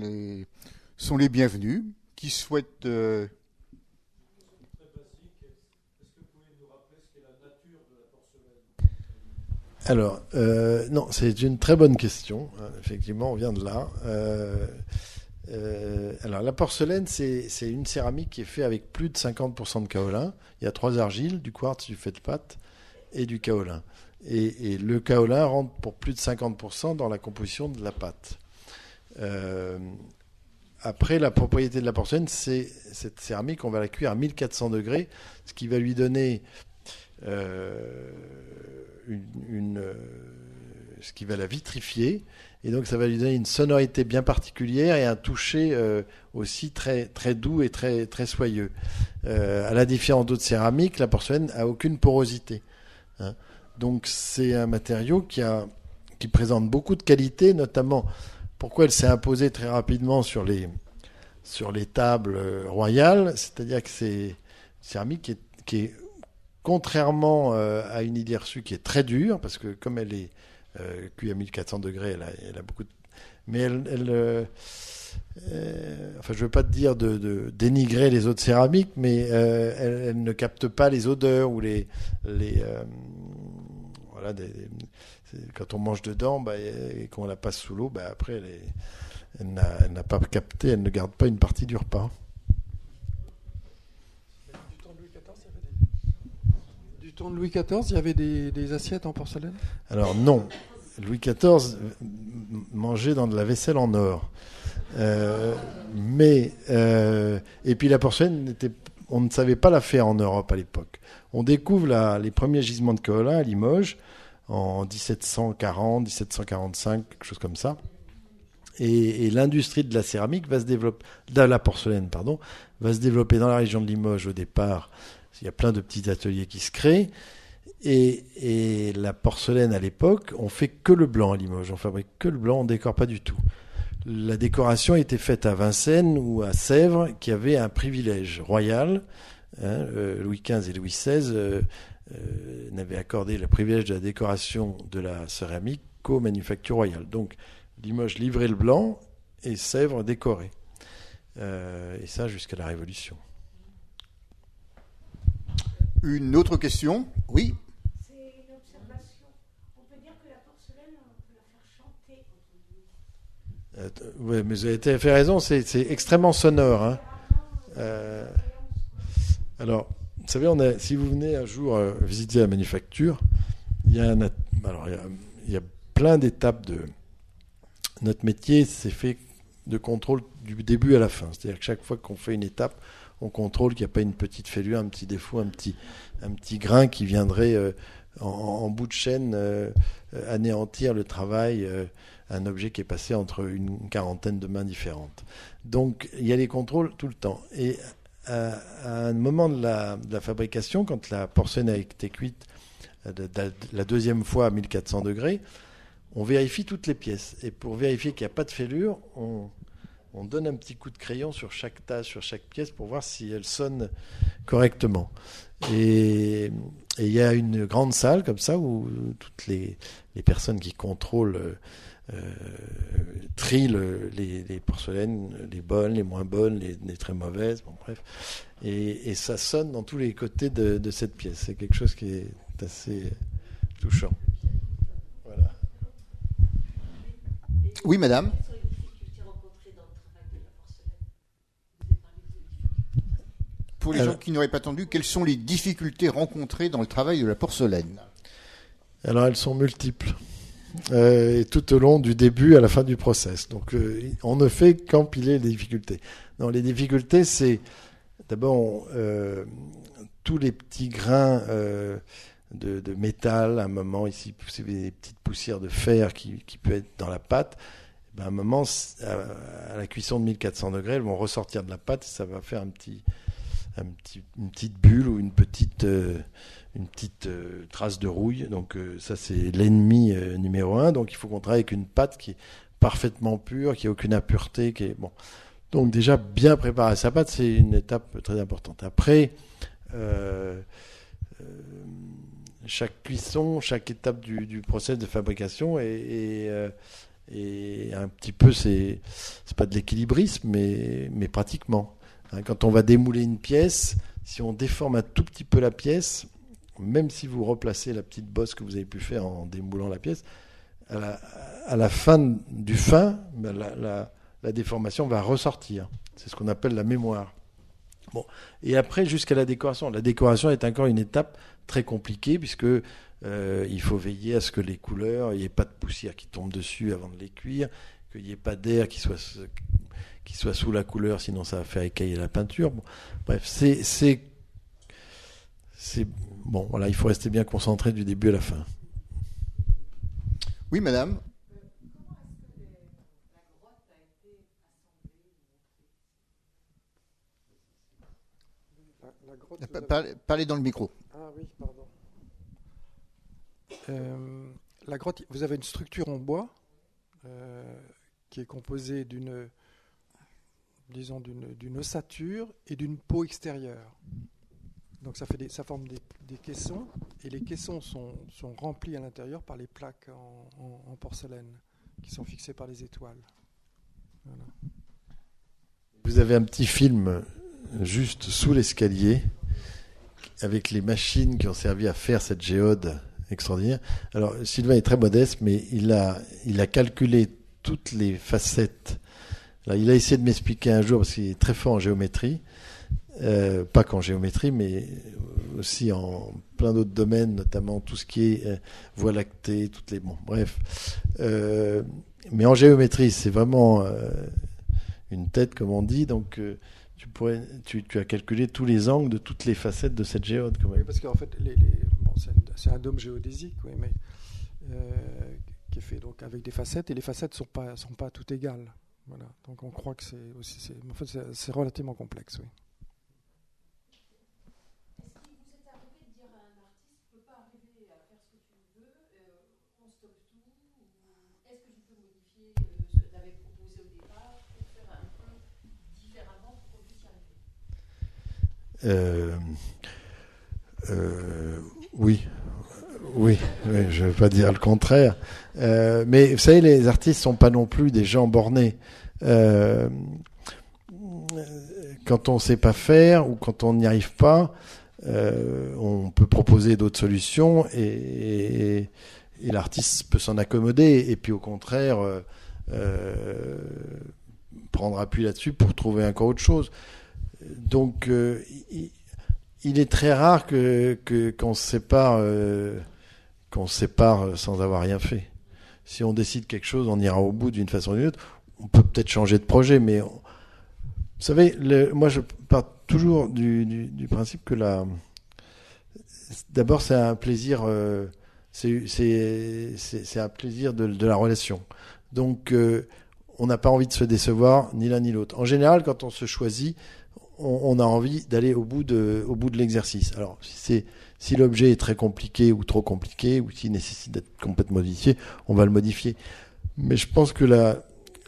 [SPEAKER 1] sont les bienvenus. Qui souhaitent...
[SPEAKER 3] Alors, non, c'est une très bonne question. Effectivement, on vient de là. Alors, la porcelaine, c'est une céramique qui est faite avec plus de 50% de kaolin. Il y a 3 argiles, du quartz, du fête-pâte et du kaolin. Et le kaolin rentre pour plus de 50% dans la composition de la pâte. Après, la propriété de la porcelaine, c'est cette céramique, on va la cuire à 1400 degrés, ce qui va lui donner ce qui va la vitrifier. Et donc, ça va lui donner une sonorité bien particulière et un toucher aussi très, très doux et très, très soyeux. À la différence d'autres céramiques, la porcelaine n'a aucune porosité. Donc, c'est un matériau qui présente beaucoup de qualités, notamment pourquoi elle s'est imposée très rapidement sur les sur les tables royales, c'est-à-dire que c'est une céramique qui est contrairement à une idée reçue qui est très dure, parce que comme elle est cuite à 1400 degrés, elle a beaucoup de... Mais enfin, je ne veux pas te dire de dénigrer les autres céramiques, mais elle ne capte pas les odeurs ou voilà, quand on mange dedans et qu'on la passe sous l'eau, après elle n'a pas capté, elle ne garde pas une partie du repas.
[SPEAKER 2] Du temps de Louis XIV, il y avait des assiettes en porcelaine?
[SPEAKER 3] Alors non, Louis XIV mangeait dans de la vaisselle en or. Et puis la porcelaine, on ne savait pas la faire en Europe à l'époque. On découvre les premiers gisements de kaolin à Limoges en 1740, 1745, quelque chose comme ça. Et l'industrie de la céramique va se développer, de la porcelaine, pardon, va se développer dans la région de Limoges au départ. Il y a plein de petits ateliers qui se créent. Et la porcelaine à l'époque, on fait que le blanc à Limoges. On fabrique que le blanc, on décore pas du tout. La décoration était faite à Vincennes ou à Sèvres, qui avait un privilège royal. Louis XV et Louis XVI n'avaient accordé le privilège de la décoration de la céramique qu'aux manufactures royales. Donc Limoges livrait le blanc et Sèvres décorait. Et ça jusqu'à la Révolution.
[SPEAKER 1] Une autre question? Oui.
[SPEAKER 4] C'est une observation. On peut dire que la porcelaine, on peut la faire chanter.
[SPEAKER 3] Oui, mais vous avez fait raison, c'est extrêmement sonore. Hein. Alors, vous savez, si vous venez un jour visiter la manufacture, il y a plein d'étapes de notre métier. C'est fait de contrôle du début à la fin. C'est-à-dire que chaque fois qu'on fait une étape, on contrôle qu'il n'y a pas une petite fêlure, un petit défaut, un petit grain qui viendrait en bout de chaîne anéantir le travail, un objet qui est passé entre une quarantaine de mains différentes. Donc il y a les contrôles tout le temps. Et à un moment de la fabrication, quand la porcelaine a été cuite la deuxième fois à 1400 degrés, on vérifie toutes les pièces. Et pour vérifier qu'il n'y a pas de fêlure, on donne un petit coup de crayon sur chaque tasse, sur chaque pièce pour voir si elle sonne correctement. Et il y a une grande salle comme ça où toutes les personnes qui contrôlent trient les porcelaines, les bonnes, les moins bonnes, les très mauvaises, bon, bref. Et ça sonne dans tous les côtés de cette pièce. C'est quelque chose qui est assez touchant. Voilà.
[SPEAKER 1] Oui, madame. Pour les gens qui n'auraient pas entendu, quelles sont les difficultés rencontrées dans le travail de la porcelaine?
[SPEAKER 3] Alors, elles sont multiples. Et tout au long du début à la fin du process. Donc, on ne fait qu'empiler les difficultés. Non, les difficultés, c'est d'abord tous les petits grains de métal. À un moment, ici, c'est des petites poussières de fer qui peut être dans la pâte. À un moment, à la cuisson de 1400 degrés, elles vont ressortir de la pâte et ça va faire une petite bulle ou une petite trace de rouille. Donc ça, c'est l'ennemi numéro 1. Donc il faut qu'on travaille avec une pâte qui est parfaitement pure, qui n'a aucune impureté. Bon. Donc déjà, bien préparer sa pâte, c'est une étape très importante. Après, chaque cuisson, chaque étape du process de fabrication et un petit peu, c'est pas de l'équilibrisme, mais pratiquement. Quand on va démouler une pièce, si on déforme un tout petit peu la pièce, même si vous replacez la petite bosse que vous avez pu faire en démoulant la pièce, à la fin du fin, la déformation va ressortir. C'est ce qu'on appelle la mémoire. Bon. Et après, jusqu'à la décoration. La décoration est encore une étape très compliquée puisque il faut veiller à ce que les couleurs, il n'y ait pas de poussière qui tombe dessus avant de les cuire, qu'il n'y ait pas d'air qui soit sous la couleur, sinon ça va faire écailler la peinture. Bon, bref, c'est bon. Voilà, il faut rester bien concentré du début à la fin.
[SPEAKER 1] Oui, madame. Parlez dans le micro.
[SPEAKER 2] Ah oui, pardon. La grotte, vous avez une structure en bois qui est composée disons, d'une ossature et d'une peau extérieure. Donc ça forme des caissons, et les caissons sont remplis à l'intérieur par les plaques en porcelaine qui sont fixées par les étoiles. Voilà.
[SPEAKER 3] Vous avez un petit film juste sous l'escalier avec les machines qui ont servi à faire cette géode extraordinaire. Alors Sylvain est très modeste, mais il a calculé toutes les facettes. Là, il a essayé de m'expliquer un jour, parce qu'il est très fort en géométrie, pas qu'en géométrie, mais aussi en plein d'autres domaines, notamment tout ce qui est voie lactée, toutes les... Bon, bref. Mais en géométrie, c'est vraiment une tête, comme on dit, donc tu as calculé tous les angles de toutes les facettes de cette géode, quand même.
[SPEAKER 2] Oui, parce qu'en fait, bon, c'est un dôme géodésique, oui, mais qui est fait donc avec des facettes, et les facettes sont pas toutes égales. Voilà. Donc on croit que en fait, c'est relativement complexe, oui.
[SPEAKER 4] Est-ce qu'il vous est arrivé de dire à un artiste, tu ne peux pas arriver à faire ce que tu veux, on stoppe tout, ou est-ce que tu peux modifier ce que tu avais proposé au départ pour faire un peu différemment pour qu'on puisse y arriver?
[SPEAKER 3] Oui, je ne veux pas dire le contraire. Mais vous savez, les artistes ne sont pas non plus des gens bornés. Quand on ne sait pas faire ou quand on n'y arrive pas, on peut proposer d'autres solutions et l'artiste peut s'en accommoder. Et puis au contraire, prendre appui là-dessus pour trouver encore autre chose. Donc, il est très rare qu'on se sépare sans avoir rien fait. Si on décide quelque chose, on ira au bout d'une façon ou d'une autre. On peut peut-être changer de projet, mais vous savez, moi je pars toujours du principe que d'abord c'est un plaisir, c'est un plaisir de la relation. Donc on n'a pas envie de se décevoir ni l'un ni l'autre. En général, quand on se choisit, on a envie d'aller au bout de l'exercice. Alors, si l'objet est très compliqué ou trop compliqué, ou s'il nécessite d'être complètement modifié, on va le modifier. Mais je pense que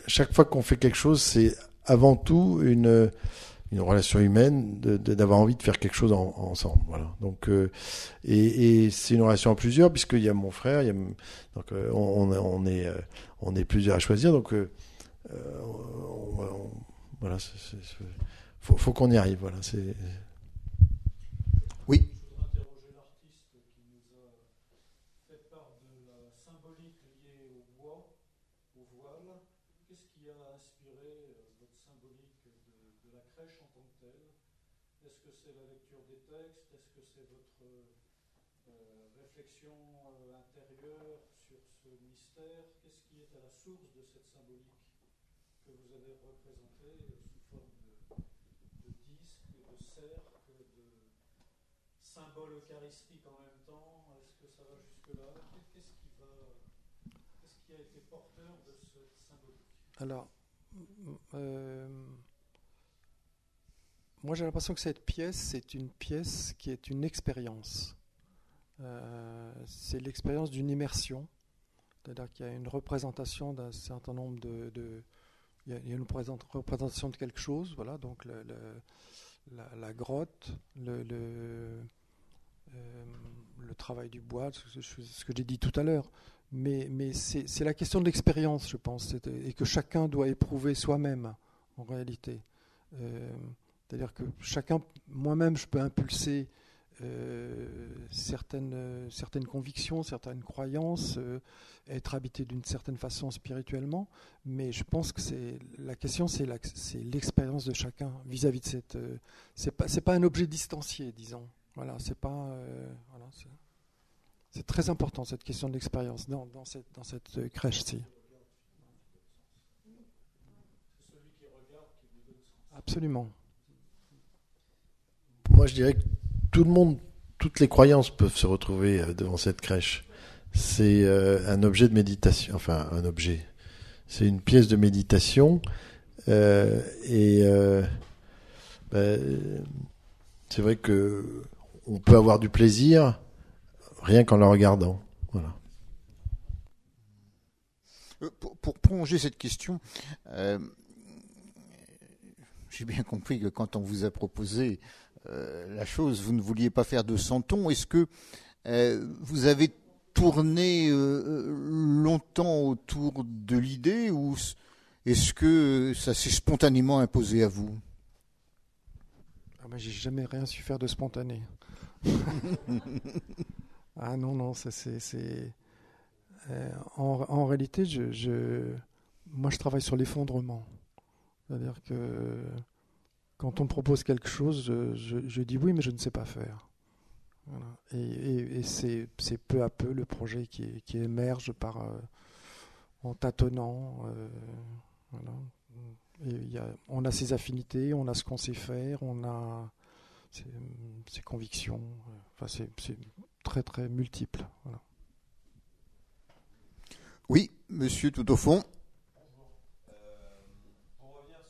[SPEAKER 3] chaque fois qu'on fait quelque chose, c'est avant tout une relation humaine, d'avoir envie de faire quelque chose ensemble. Voilà. Donc, et c'est une relation à plusieurs, puisqu'il y a mon frère, donc on est plusieurs à choisir. Donc, voilà. Faut qu'on y arrive, voilà.
[SPEAKER 1] Oui.
[SPEAKER 5] Je voudrais interroger l'artiste qui nous a fait part de la symbolique liée au bois, au voile. Qu'est-ce qui a inspiré votre symbolique de la crèche en tant que telle? Est-ce que c'est la lecture des textes? Est-ce que c'est votre réflexion intérieure sur ce mystère? Qu'est-ce qui est à la source de cette symbolique que vous avez représentée sous forme de disques, de cercles, de symboles eucharistiques en même temps? Est-ce que ça va jusque-là? Qu'est-ce qui a été porteur de cette symbolique?
[SPEAKER 2] Alors, moi j'ai l'impression que cette pièce, c'est une pièce qui est une expérience. C'est l'expérience d'une immersion. C'est-à-dire qu'il y a une représentation d'un certain nombre il y a une représentation de quelque chose, voilà, donc la grotte, le travail du bois, ce que j'ai dit tout à l'heure. Mais c'est la question de l'expérience, je pense, et que chacun doit éprouver soi-même, en réalité. C'est-à-dire que moi-même, je peux impulser certaines convictions, certaines croyances, être habité d'une certaine façon spirituellement, mais je pense que la question, c'est l'expérience de chacun vis-à-vis de cette. C'est pas un objet distancié, disons. Voilà, c'est pas. Voilà, c'est très important cette question de l'expérience dans cette crèche-ci. Absolument.
[SPEAKER 3] Moi, je dirais que toutes les croyances peuvent se retrouver devant cette crèche. C'est un objet de méditation, enfin un objet. C'est une pièce de méditation c'est vrai que on peut avoir du plaisir rien qu'en la regardant. Voilà.
[SPEAKER 1] Pour prolonger cette question, j'ai bien compris que quand on vous a proposé la chose, vous ne vouliez pas faire de Santon. Est-ce que vous avez tourné longtemps autour de l'idée ou est-ce que ça s'est spontanément imposé à vous?
[SPEAKER 2] Ah ben, j'ai jamais rien su faire de spontané. Ah non, ça c'est en réalité, moi je travaille sur l'effondrement. C'est-à-dire que quand on me propose quelque chose, je dis oui, mais je ne sais pas faire. Voilà. Et c'est peu à peu le projet qui émerge en tâtonnant. Voilà. Et on a ses affinités, on a ce qu'on sait faire, on a ses convictions. Enfin, c'est très très multiple. Voilà.
[SPEAKER 1] Oui, monsieur tout au fond.
[SPEAKER 6] Pour revenir à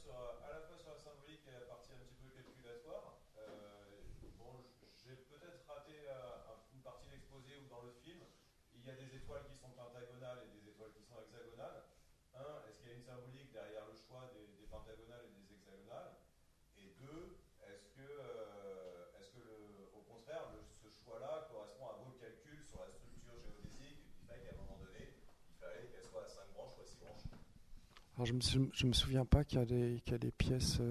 [SPEAKER 6] la fois sur la symbolique et la partie un petit peu calculatoire, j'ai peut-être raté une partie de l'exposé ou dans le film. Il y a des étoiles qui sont pentagonales et des étoiles qui sont hexagonales. Est-ce qu'il y a une symbolique derrière le choix des pentagonales et des hexagonales? Et deux, est-ce que au contraire, ce choix-là correspond à vos calculs sur la structure géodésique et qui fait qu'à un moment donné, il fallait qu'elle soit à 5 branches ou à 6 branches?
[SPEAKER 2] Alors je me souviens pas qu'il y a des pièces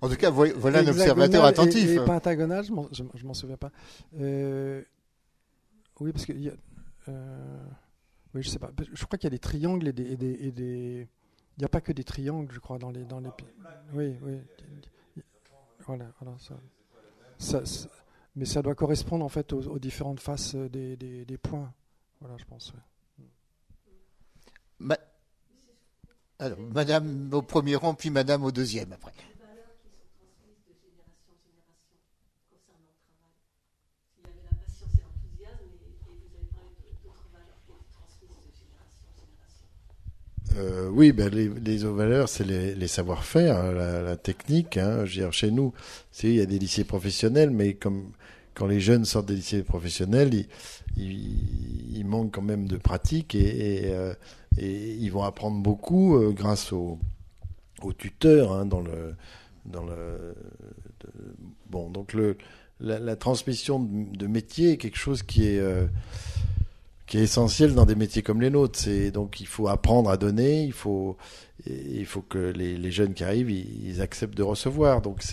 [SPEAKER 1] En tout cas, voilà un observateur attentif.
[SPEAKER 2] et pentagonales, je m'en souviens pas. Oui, parce que oui, je sais pas. Je crois qu'il y a des triangles et des il n'y a pas que des triangles, je crois, dans les oui. Voilà, ça, mais ça doit correspondre en fait aux différentes faces des points. Voilà, je pense. Ouais.
[SPEAKER 1] Alors, madame au premier rang, puis madame au deuxième après.
[SPEAKER 4] Les valeurs qui sont transmises de génération en génération concernant le travail. Il y avait la patience et l'enthousiasme, et vous avez parlé d'autres valeurs qui étaient transmises de génération en génération.
[SPEAKER 3] Oui, ben les autres valeurs, c'est les savoir-faire, la technique. Je veux dire, chez nous, il y a des lycées professionnels, mais comme quand les jeunes sortent des lycées professionnels, ils manquent quand même de pratique et ils vont apprendre beaucoup grâce aux tuteurs bon, donc la transmission de métier est quelque chose qui est essentiel dans des métiers comme les nôtres. Donc il faut apprendre à donner, il faut que les jeunes qui arrivent, ils acceptent de recevoir. Donc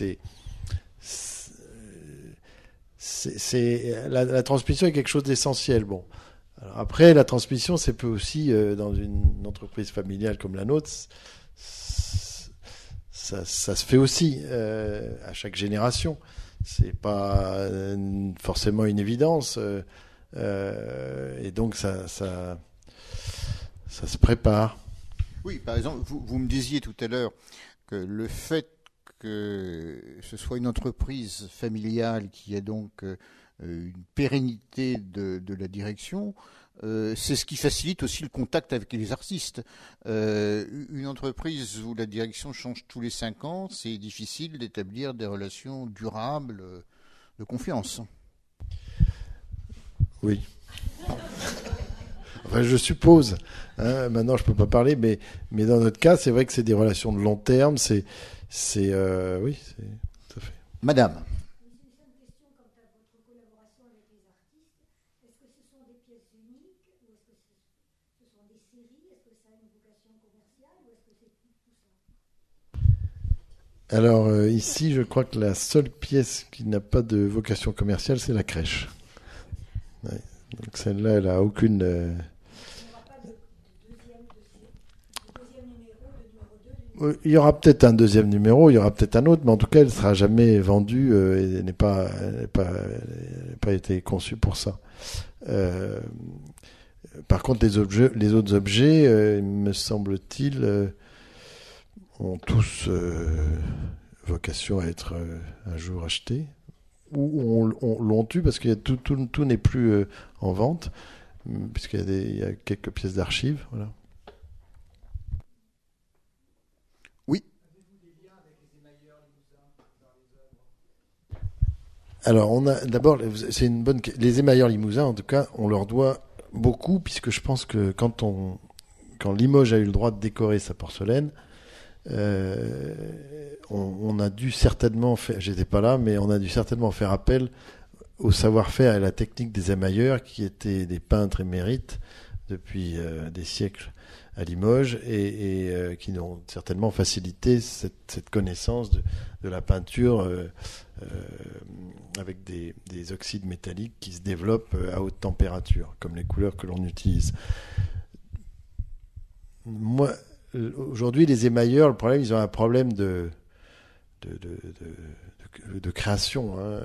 [SPEAKER 3] la transmission est quelque chose d'essentiel. Bon. Alors après, la transmission, c'est peu aussi dans une entreprise familiale comme la nôtre. Ça se fait aussi à chaque génération. C'est pas forcément une évidence. Et donc ça se prépare.
[SPEAKER 1] Oui, par exemple, vous me disiez tout à l'heure que le fait que ce soit une entreprise familiale qui a donc une pérennité de la direction, c'est ce qui facilite aussi le contact avec les artistes. Une entreprise où la direction change tous les 5 ans, c'est difficile d'établir des relations durables de confiance.
[SPEAKER 3] Oui. Enfin, je suppose. Maintenant, je peux pas parler, mais dans notre cas, c'est vrai que c'est des relations de long terme. Oui, c'est tout à fait.
[SPEAKER 1] Madame.
[SPEAKER 4] Une question quant à votre collaboration avec les artistes. Est-ce que ce sont des pièces uniques ou est-ce que ce sont des séries? Est-ce que ça a une vocation commerciale ou est-ce que c'est tout ça?
[SPEAKER 3] Alors ici, je crois que la seule pièce qui n'a pas de vocation commerciale, c'est la crèche. Ouais. Donc celle-là, elle a aucune.
[SPEAKER 4] Il n'y aura pas de deuxième numéro, de numéro 2.
[SPEAKER 3] Il y aura peut-être un deuxième numéro, il y aura peut-être un autre, mais en tout cas, elle ne sera jamais vendue et n'a pas été conçue pour ça. Par contre, les autres objets, me semble-t-il, ont tous vocation à être un jour achetés. Ou on l'ont eu parce que tout n'est plus en vente, puisqu'il y a quelques pièces d'archives. Voilà.
[SPEAKER 1] Oui.
[SPEAKER 5] Avez-vous des liens avec les émailleurs limousins dans les œuvres?
[SPEAKER 3] Alors, on a d'abord, c'est une bonne. Les émailleurs limousins, en tout cas, on leur doit beaucoup, puisque je pense que quand Limoges a eu le droit de décorer sa porcelaine, on a dû certainement faire, j'étais pas là, mais on a dû certainement faire appel au savoir-faire et à la technique des émailleurs qui étaient des peintres émérites depuis des siècles à Limoges et qui ont certainement facilité cette connaissance de la peinture avec des oxydes métalliques qui se développent à haute température, comme les couleurs que l'on utilise. Moi, aujourd'hui, les émailleurs, le problème, ils ont un problème de création, hein,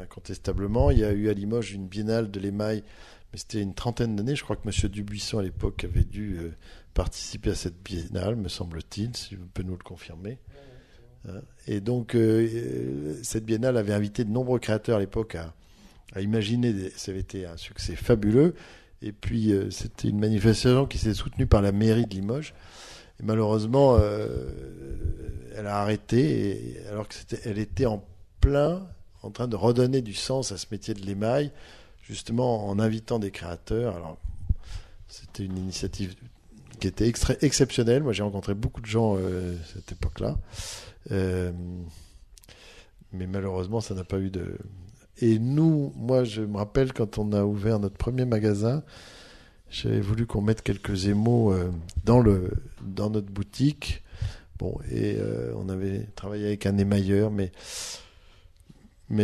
[SPEAKER 3] incontestablement. Il y a eu à Limoges une biennale de l'émail, mais c'était une trentaine d'années. Je crois que M. Dubuisson, à l'époque, avait dû participer à cette biennale, me semble-t-il, si vous pouvez nous le confirmer. Et donc, cette biennale avait invité de nombreux créateurs à l'époque à imaginer, ça avait été un succès fabuleux. Et puis, c'était une manifestation qui s'est soutenue par la mairie de Limoges. Et malheureusement, elle a arrêté, alors qu'elle était en train de redonner du sens à ce métier de l'émail, justement en invitant des créateurs. Alors, c'était une initiative qui était exceptionnelle. Moi, j'ai rencontré beaucoup de gens à cette époque-là. Mais malheureusement, ça n'a pas eu de... Et nous, moi, je me rappelle quand on a ouvert notre premier magasin, j'avais voulu qu'on mette quelques émaux dans notre boutique. Bon, et on avait travaillé avec un émailleur, mais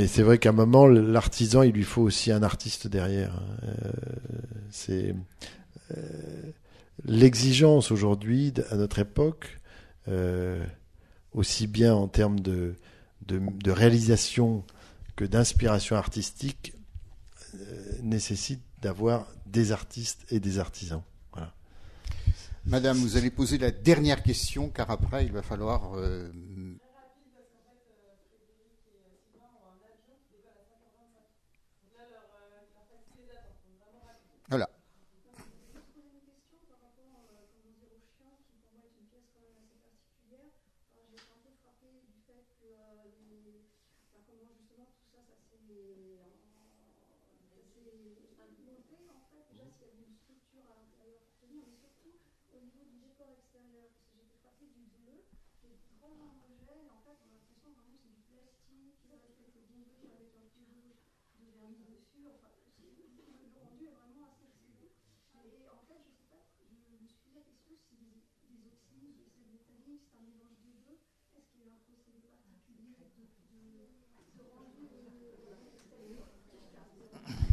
[SPEAKER 3] c'est vrai qu'à un moment, l'artisan, il lui faut aussi un artiste derrière. C'est l'exigence aujourd'hui, à notre époque, aussi bien en termes de réalisation que d'inspiration artistique, nécessite d'avoir des artistes et des artisans. Voilà.
[SPEAKER 1] Madame, vous allez poser la dernière question, car après, il va falloir... Voilà.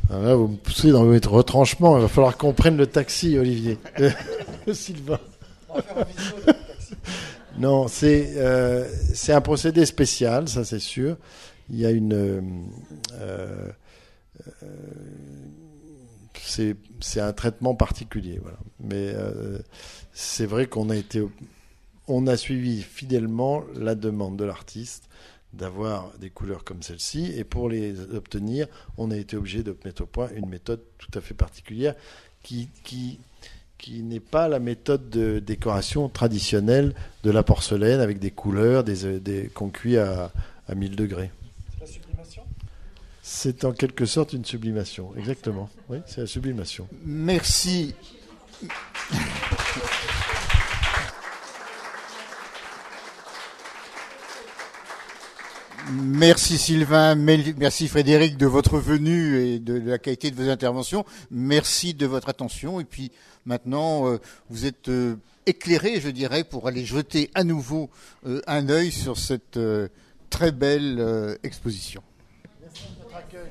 [SPEAKER 3] Alors là, vous me poussez dans votre retranchement. Il va falloir qu'on prenne le taxi, Olivier. Sylvain.
[SPEAKER 2] On va faire un vidéo de taxi.
[SPEAKER 3] Non, c'est un procédé spécial, ça c'est sûr. Il y a c'est un traitement particulier, voilà. Mais c'est vrai qu'on a suivi fidèlement la demande de l'artiste d'avoir des couleurs comme celle-ci, et pour les obtenir, on a été obligé de mettre au point une méthode tout à fait particulière qui n'est pas la méthode de décoration traditionnelle de la porcelaine avec des couleurs qu'on cuit à 1000 degrés.
[SPEAKER 2] C'est la sublimation ?
[SPEAKER 3] C'est en quelque sorte une sublimation, exactement. Oui, c'est la sublimation.
[SPEAKER 1] Merci. Merci Sylvain, merci Frédéric de votre venue et de la qualité de vos interventions. Merci de votre attention. Et puis maintenant, vous êtes éclairés, je dirais, pour aller jeter à nouveau un œil sur cette très belle exposition.
[SPEAKER 3] Merci de votre accueil.